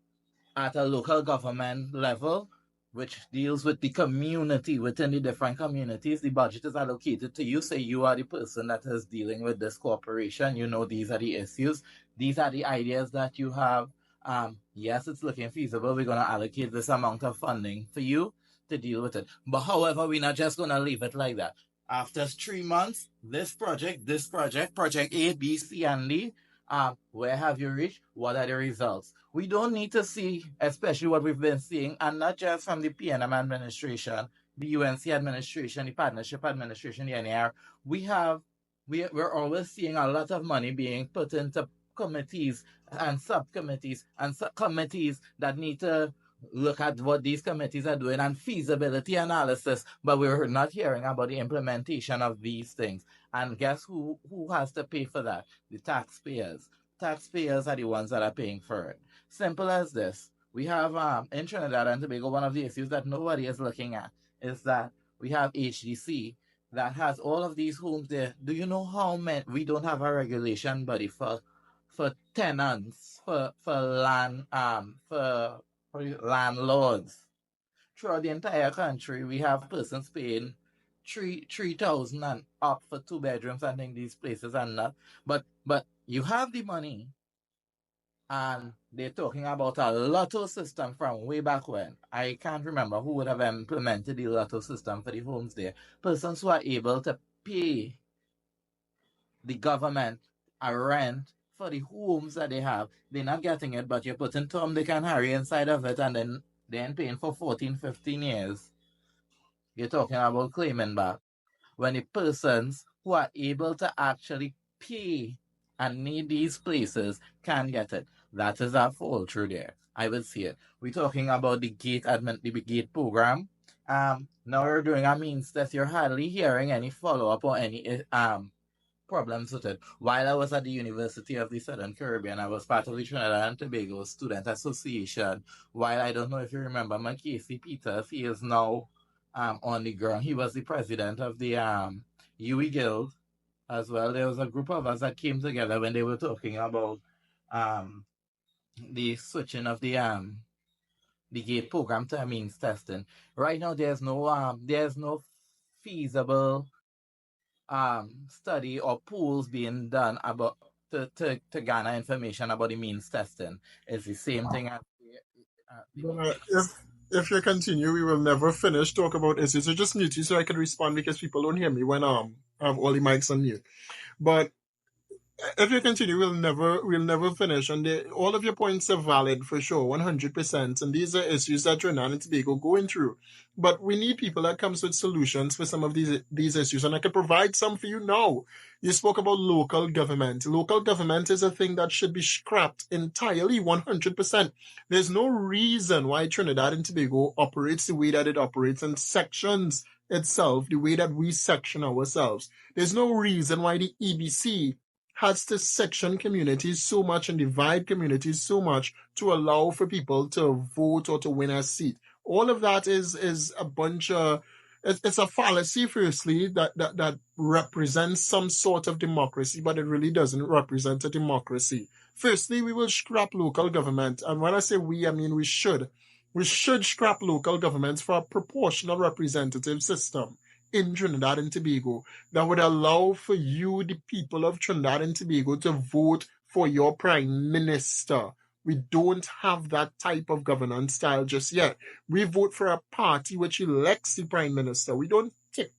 at a local government level, which deals with the community, within the different communities, the budget is allocated to you. Say you are the person that is dealing with this corporation. You know, these are the issues. These are the ideas that you have. Yes, it's looking feasible. We're going to allocate this amount of funding for you to deal with it. But however, we're not just going to leave it like that. After 3 months, project A, B, C, and D, where have you reached? What are the results? We don't need to see, especially what we've been seeing, and not just from the PNM administration, the UNC administration, the partnership administration, the NAR. We're always seeing a lot of money being put into committees and subcommittees and committees that need to look at what these committees are doing and feasibility analysis, but we're not hearing about the implementation of these things. And guess who has to pay for that? The taxpayers. Taxpayers are the ones that are paying for it. Simple as this. We have in Trinidad and Tobago, one of the issues that nobody is looking at is that we have HDC that has all of these homes there. Do you know how many? We don't have a regulation body for tenants, for landlords. Throughout the entire country, we have persons paying 3,000 and up for 2 bedrooms. I think these places are not. But you have the money, and they're talking about a lotto system from way back when. I can't remember who would have implemented the lotto system for the homes there. Persons who are able to pay the government a rent for the homes that they have, they're not getting it, but you're putting Tom, Dick, and Harry inside of it, and then paying for 14, 15 years. You're talking about claiming back. When the persons who are able to actually pay and need these places can get it. That is a fall through there. I would see it. We're talking about the gate program. Now we're doing a means test. You're hardly hearing any follow-up or any problems with it. While I was at the University of the Southern Caribbean, I was part of the Trinidad and Tobago Student Association. While I don't know if you remember Casey Peters, he is now on the ground. He was the president of the UE Guild as well. There was a group of us that came together when they were talking about the switching of the GATE program to a means testing. Right now, there's no feasible study or pools being done about to garner information about the means testing. It's the same thing as If you continue, we will never finish talk about issues. So just mute you so I can respond because people don't hear me when I have all the mics on mute. But if you continue, we'll never finish. And all of your points are valid for sure, 100%. And these are issues that Trinidad and Tobago going through. But we need people that comes with solutions for some of these issues. And I can provide some for you now. You spoke about local government. Local government is a thing that should be scrapped entirely, 100%. There's no reason why Trinidad and Tobago operates the way that it operates and sections itself the way that we section ourselves. There's no reason why the EBC has to section communities so much and divide communities so much to allow for people to vote or to win a seat. All of that is a bunch of, it's a fallacy, firstly, that represents some sort of democracy, but it really doesn't represent a democracy. Firstly, we will scrap local government. And when I say we, I mean we should. We should scrap local governments for a proportional representative system in Trinidad and Tobago that would allow for you, the people of Trinidad and Tobago, to vote for your prime minister. We don't have that type of governance style just yet. We vote for a party which elects the prime minister. We don't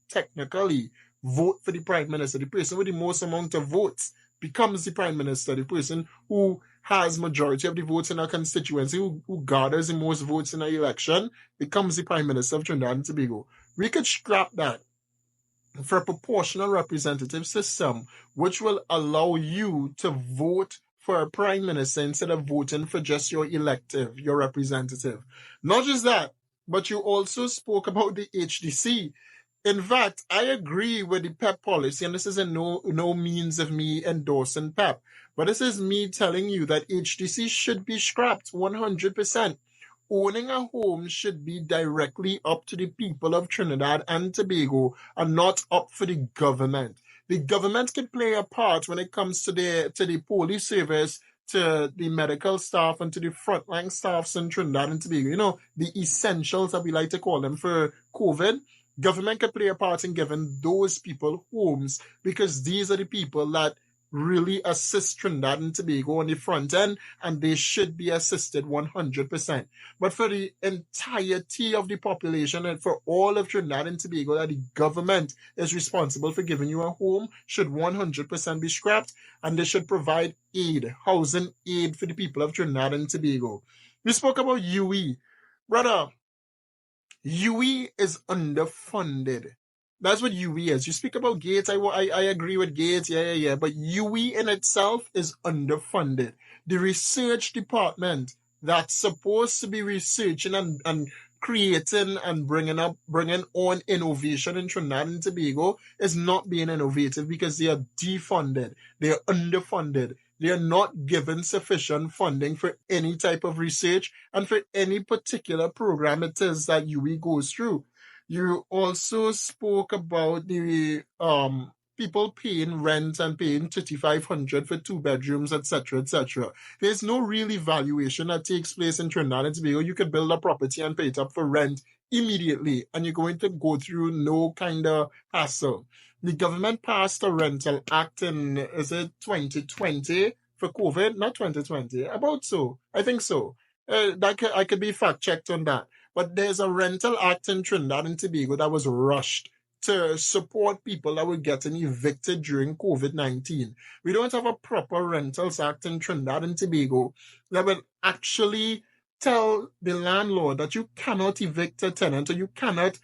technically vote for the prime minister. The person with the most amount of votes becomes the prime minister. The person who has majority of the votes in a constituency, who gathers the most votes in an election, becomes the prime minister of Trinidad and Tobago. We could scrap that for a proportional representative system, which will allow you to vote for a prime minister instead of voting for just your elective, your representative. Not just that, but you also spoke about the HDC. In fact, I agree with the PEP policy, and this is no means of me endorsing PEP, but this is me telling you that HDC should be scrapped 100%. owning a home should be directly up to the people of Trinidad and Tobago and not up for the government. The government can play a part when it comes to the police service, to the medical staff, and to the frontline staffs in Trinidad and Tobago. You know, the essentials that we like to call them for COVID. Government can play a part in giving those people homes because these are the people that really assist Trinidad and Tobago on the front end, and they should be assisted 100%. But for the entirety of the population and for all of Trinidad and Tobago, that the government is responsible for giving you a home should 100% be scrapped, and they should provide aid, housing aid for the people of Trinidad and Tobago. We spoke about UE. Brother, UE is underfunded. That's what UE is. You speak about Gates. I agree with Gates. Yeah. But UE in itself is underfunded. The research department that's supposed to be researching and creating and bringing on innovation in Trinidad and Tobago is not being innovative because they are defunded. They are underfunded. They are not given sufficient funding for any type of research and for any particular program it is that UE goes through. You also spoke about the people paying rent and paying 3,500 for 2 bedrooms, etc., etc. There's no real evaluation that takes place in Trinidad and Tobago. You could build a property and pay it up for rent immediately, and you're going to go through no kind of hassle. The government passed a rental act in, is it 2020 for COVID? Not 2020, about so. I think so. I could be fact checked on that. But there's a rental act in Trinidad and Tobago that was rushed to support people that were getting evicted during COVID-19. We don't have a proper rentals act in Trinidad and Tobago that will actually tell the landlord that you cannot evict a tenant or you cannot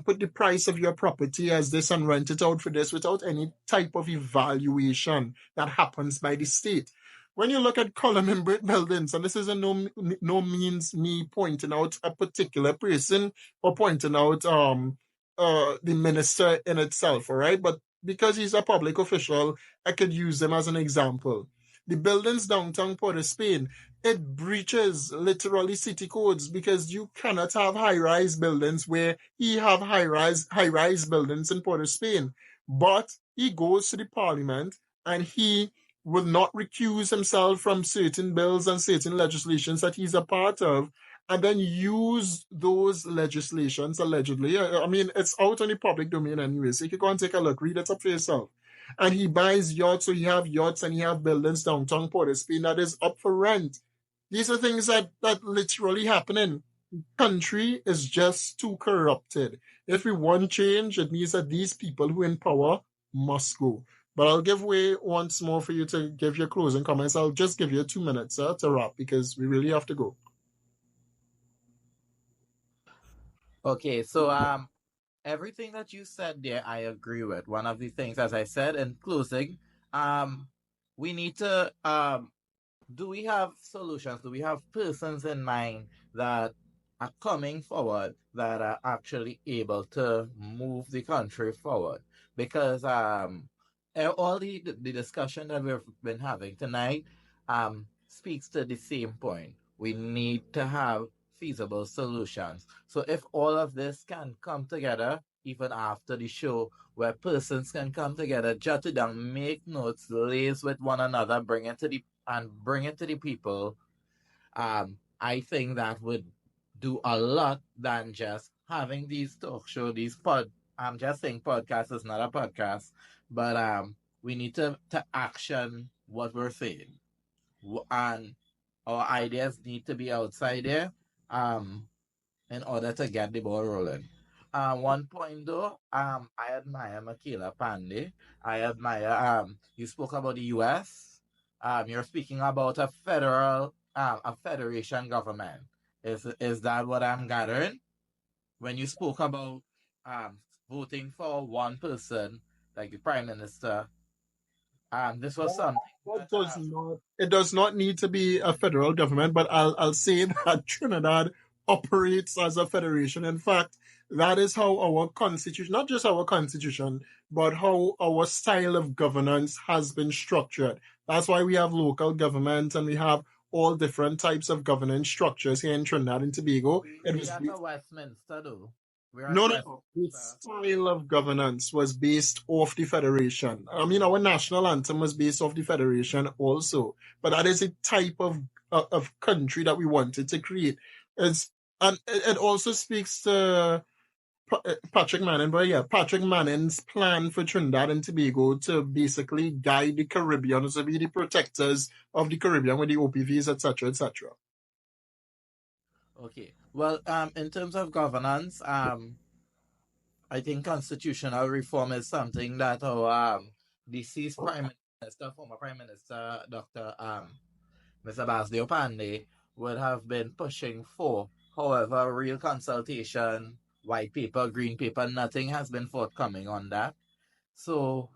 put the price of your property as this and rent it out for this without any type of evaluation that happens by the state. When you look at column and brick buildings, and this is no means me pointing out a particular person or pointing out the minister in itself, all right? But because he's a public official, I could use him as an example. The buildings downtown Port of Spain, it breaches literally city codes because you cannot have high-rise buildings where he have high-rise buildings in Port of Spain. But he goes to the parliament and he will not recuse himself from certain bills and certain legislations that he's a part of, and then use those legislations allegedly. I mean, it's out on the public domain anyway, so you can go and take a look, read it up for yourself. And he buys yachts, so he have yachts and he have buildings downtown Port of Spain that is up for rent. These are things that literally happening. Country is just too corrupted. If we want change, it means that these people who in power must go. But I'll give way once more for you to give your closing comments. I'll just give you 2 minutes to wrap because we really have to go. Okay, so everything that you said there, I agree with. One of the things, as I said in closing, we need to do we have solutions? Do we have persons in mind that are coming forward that are actually able to move the country forward? Because all the discussion that we've been having tonight speaks to the same point. We need to have feasible solutions. So if all of this can come together, even after the show, where persons can come together, jot it down, make notes, liaise with one another, bring it to the people, I think that would do a lot than just having these talk show, I'm just saying podcast is not a podcast, but we need to action what we're saying. And our ideas need to be outside there in order to get the ball rolling. One point though, I admire Michaela Pandey. I admire you spoke about the US. You're speaking about a federation government. Is that what I'm gathering? When you spoke about voting for one person, like the Prime Minister, this was something It does not need to be a federal government, but I'll say that Trinidad operates as a federation. In fact, that is how our constitution, not just our constitution, but how our style of governance has been structured. That's why we have local government and we have all different types of governance structures here in Trinidad and Tobago. It We was at a Westminster, though. We're at no, no, no. The Westminster. style of governance was based off the federation. I mean, our national anthem was based off the federation also, but that is a type of country that we wanted to create. And it also speaks to Patrick Manning, but yeah, Patrick Manning's plan for Trinidad and Tobago to basically guide the Caribbean, to be the protectors of the Caribbean with the OPVs, etc., etc. Okay. Well, in terms of governance, I think constitutional reform is something that our deceased Prime Minister, former Prime Minister, Dr. Mr. Basdeo Pandey, would have been pushing for. However, real consultation, white paper, green paper, nothing has been forthcoming on that. So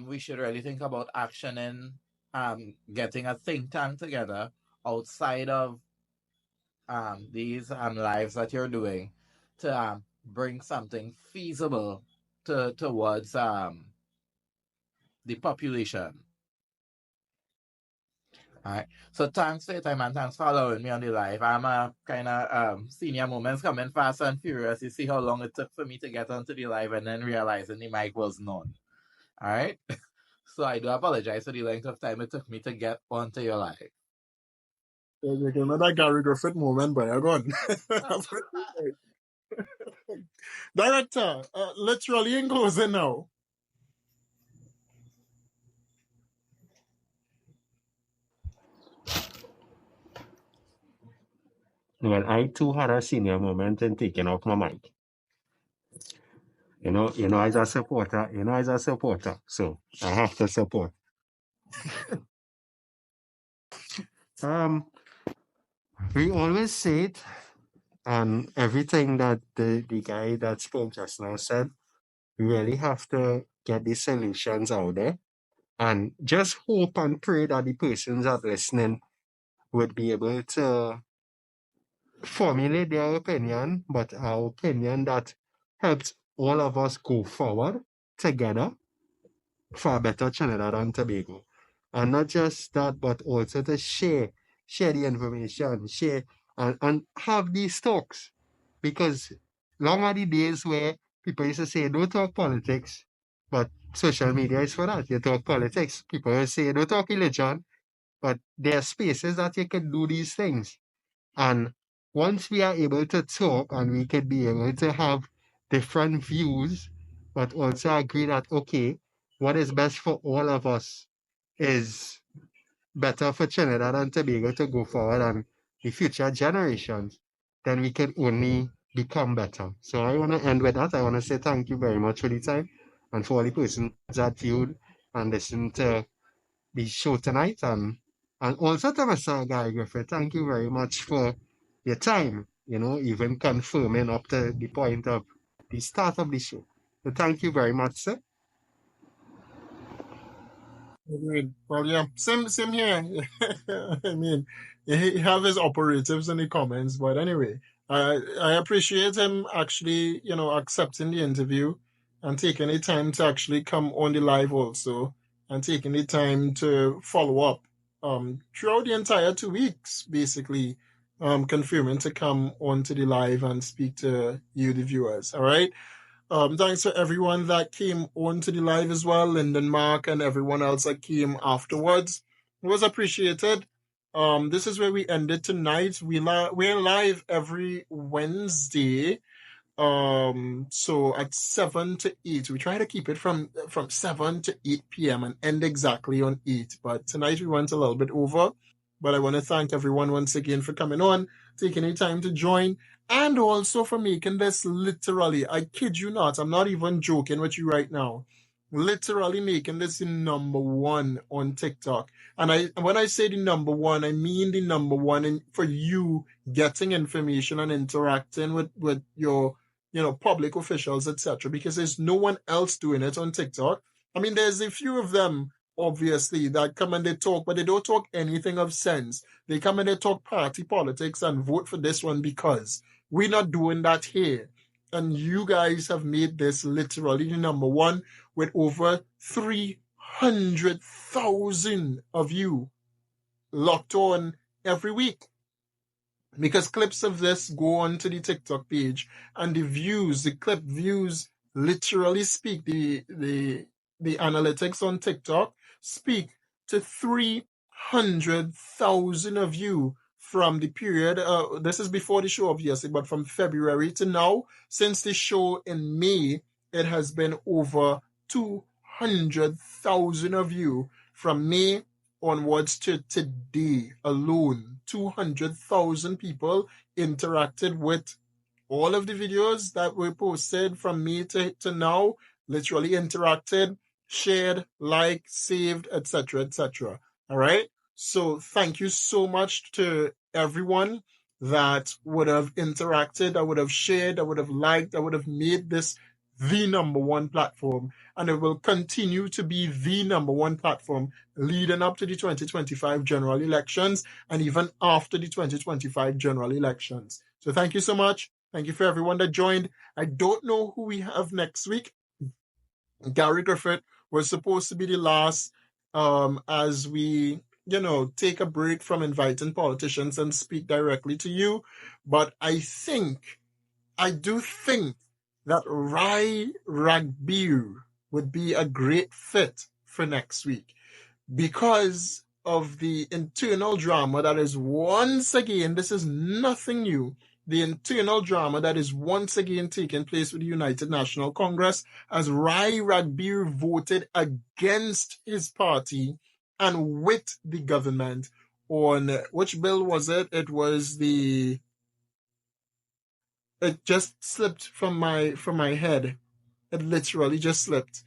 we should really think about action in getting a think tank together outside of these lives that you're doing to bring something feasible towards the population. All right. So thanks for your time and thanks for allowing me on the live. I'm a kind of senior moments coming fast and furious. You see how long it took for me to get onto the live and then realizing the mic was on. All right. So I do apologize for the length of time it took me to get onto your live. Another Gary Griffith moment, but you're gone. Director, literally in closing now. Well, I too had a senior moment in taking off my mic. As a supporter, so I have to support. We always say it, and everything that the guy that spoke just now said, we really have to get the solutions out there and just hope and pray that the persons that are listening would be able to formulate their opinion, but our opinion that helps all of us go forward together for a better Trinidad and Tobago. And not just that, but also to share the information, share and have these talks. Because long are the days where people used to say, don't talk politics, but social media is for that. You talk politics. People will say, don't talk religion, but there are spaces that you can do these things. And once we are able to talk and we can be able to have different views, but also agree that, okay, what is best for all of us is better for Trinidad and Tobago to go forward and the future generations, then we can only become better. So I want to end with that. I want to say thank you very much for the time and for all the persons that viewed and listened to the show tonight. And also to Mr. Guy Griffith, thank you very much for your time, even confirming up to the point of the start of the show. So thank you very much, sir. Agreed. Well, yeah, same here. I mean, he have his operatives in the comments, but anyway, I appreciate him actually, accepting the interview and taking the time to actually come on the live also, and taking the time to follow up throughout the entire 2 weeks, basically, confirming to come onto the live and speak to you, the viewers. All right. Thanks for everyone that came on to the live as well, Lyndon, Mark, and everyone else that came afterwards. It was appreciated. This is where we ended tonight. We're live every Wednesday. So at 7 to 8, we try to keep it from 7 to 8 p.m. and end exactly on 8. But tonight we went a little bit over. But I want to thank everyone once again for coming on, taking the time to join, and also for making this literally, I kid you not, I'm not even joking with you right now, literally making this the number one on TikTok. And when I say the number one, I mean the number one for you getting information and interacting with your public officials, etc. Because there's no one else doing it on TikTok. I mean, there's a few of them, obviously, that come and they talk, but they don't talk anything of sense. They come and they talk party politics and vote for this one because we're not doing that here. And you guys have made this literally the number one with over 300,000 of you locked on every week. Because clips of this go onto the TikTok page, and the clip views literally speak. The analytics on TikTok speak to 300,000 of you from the period. This is before the show, obviously, but from February to now, since the show in May, it has been over 200,000 of you from May onwards to today alone. 200,000 people interacted with all of the videos that were posted from me to now, literally interacted, shared, liked, saved, etc., etc. All right. So thank you so much to everyone that would have interacted, that would have shared, that would have liked, that would have made this the number one platform. And it will continue to be the number one platform leading up to the 2025 general elections and even after the 2025 general elections. So thank you so much. Thank you for everyone that joined. I don't know who we have next week. Gary Griffith was supposed to be the last as we, take a break from inviting politicians and speak directly to you. But I do think that Rai Ragbir would be a great fit for next week because of the internal drama that is once again, this is nothing new, the internal drama that is once again taking place with the United National Congress as Rai Ragbir voted against his party and with the government on, which bill was it? It was it just slipped from my head. It literally just slipped.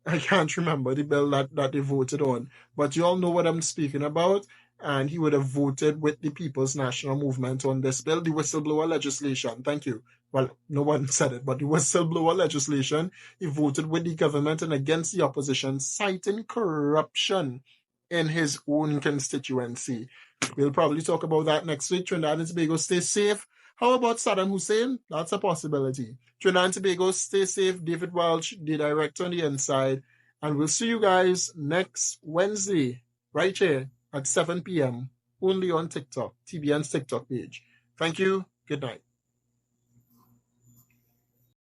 I can't remember the bill that they voted on. But you all know what I'm speaking about. And he would have voted with the People's National Movement on this bill, the whistleblower legislation. Thank you. Well, no one said it, but the whistleblower legislation, he voted with the government and against the opposition, citing corruption in his own constituency. We'll probably talk about that next week. Trinidad and Tobago, stay safe. How about Saddam Hussein? That's a possibility. Trinidad and Tobago, stay safe. David Welch, the director on the inside. And we'll see you guys next Wednesday, right here at 7 p.m. only on TikTok, TBN's TikTok page. Thank you. Good night.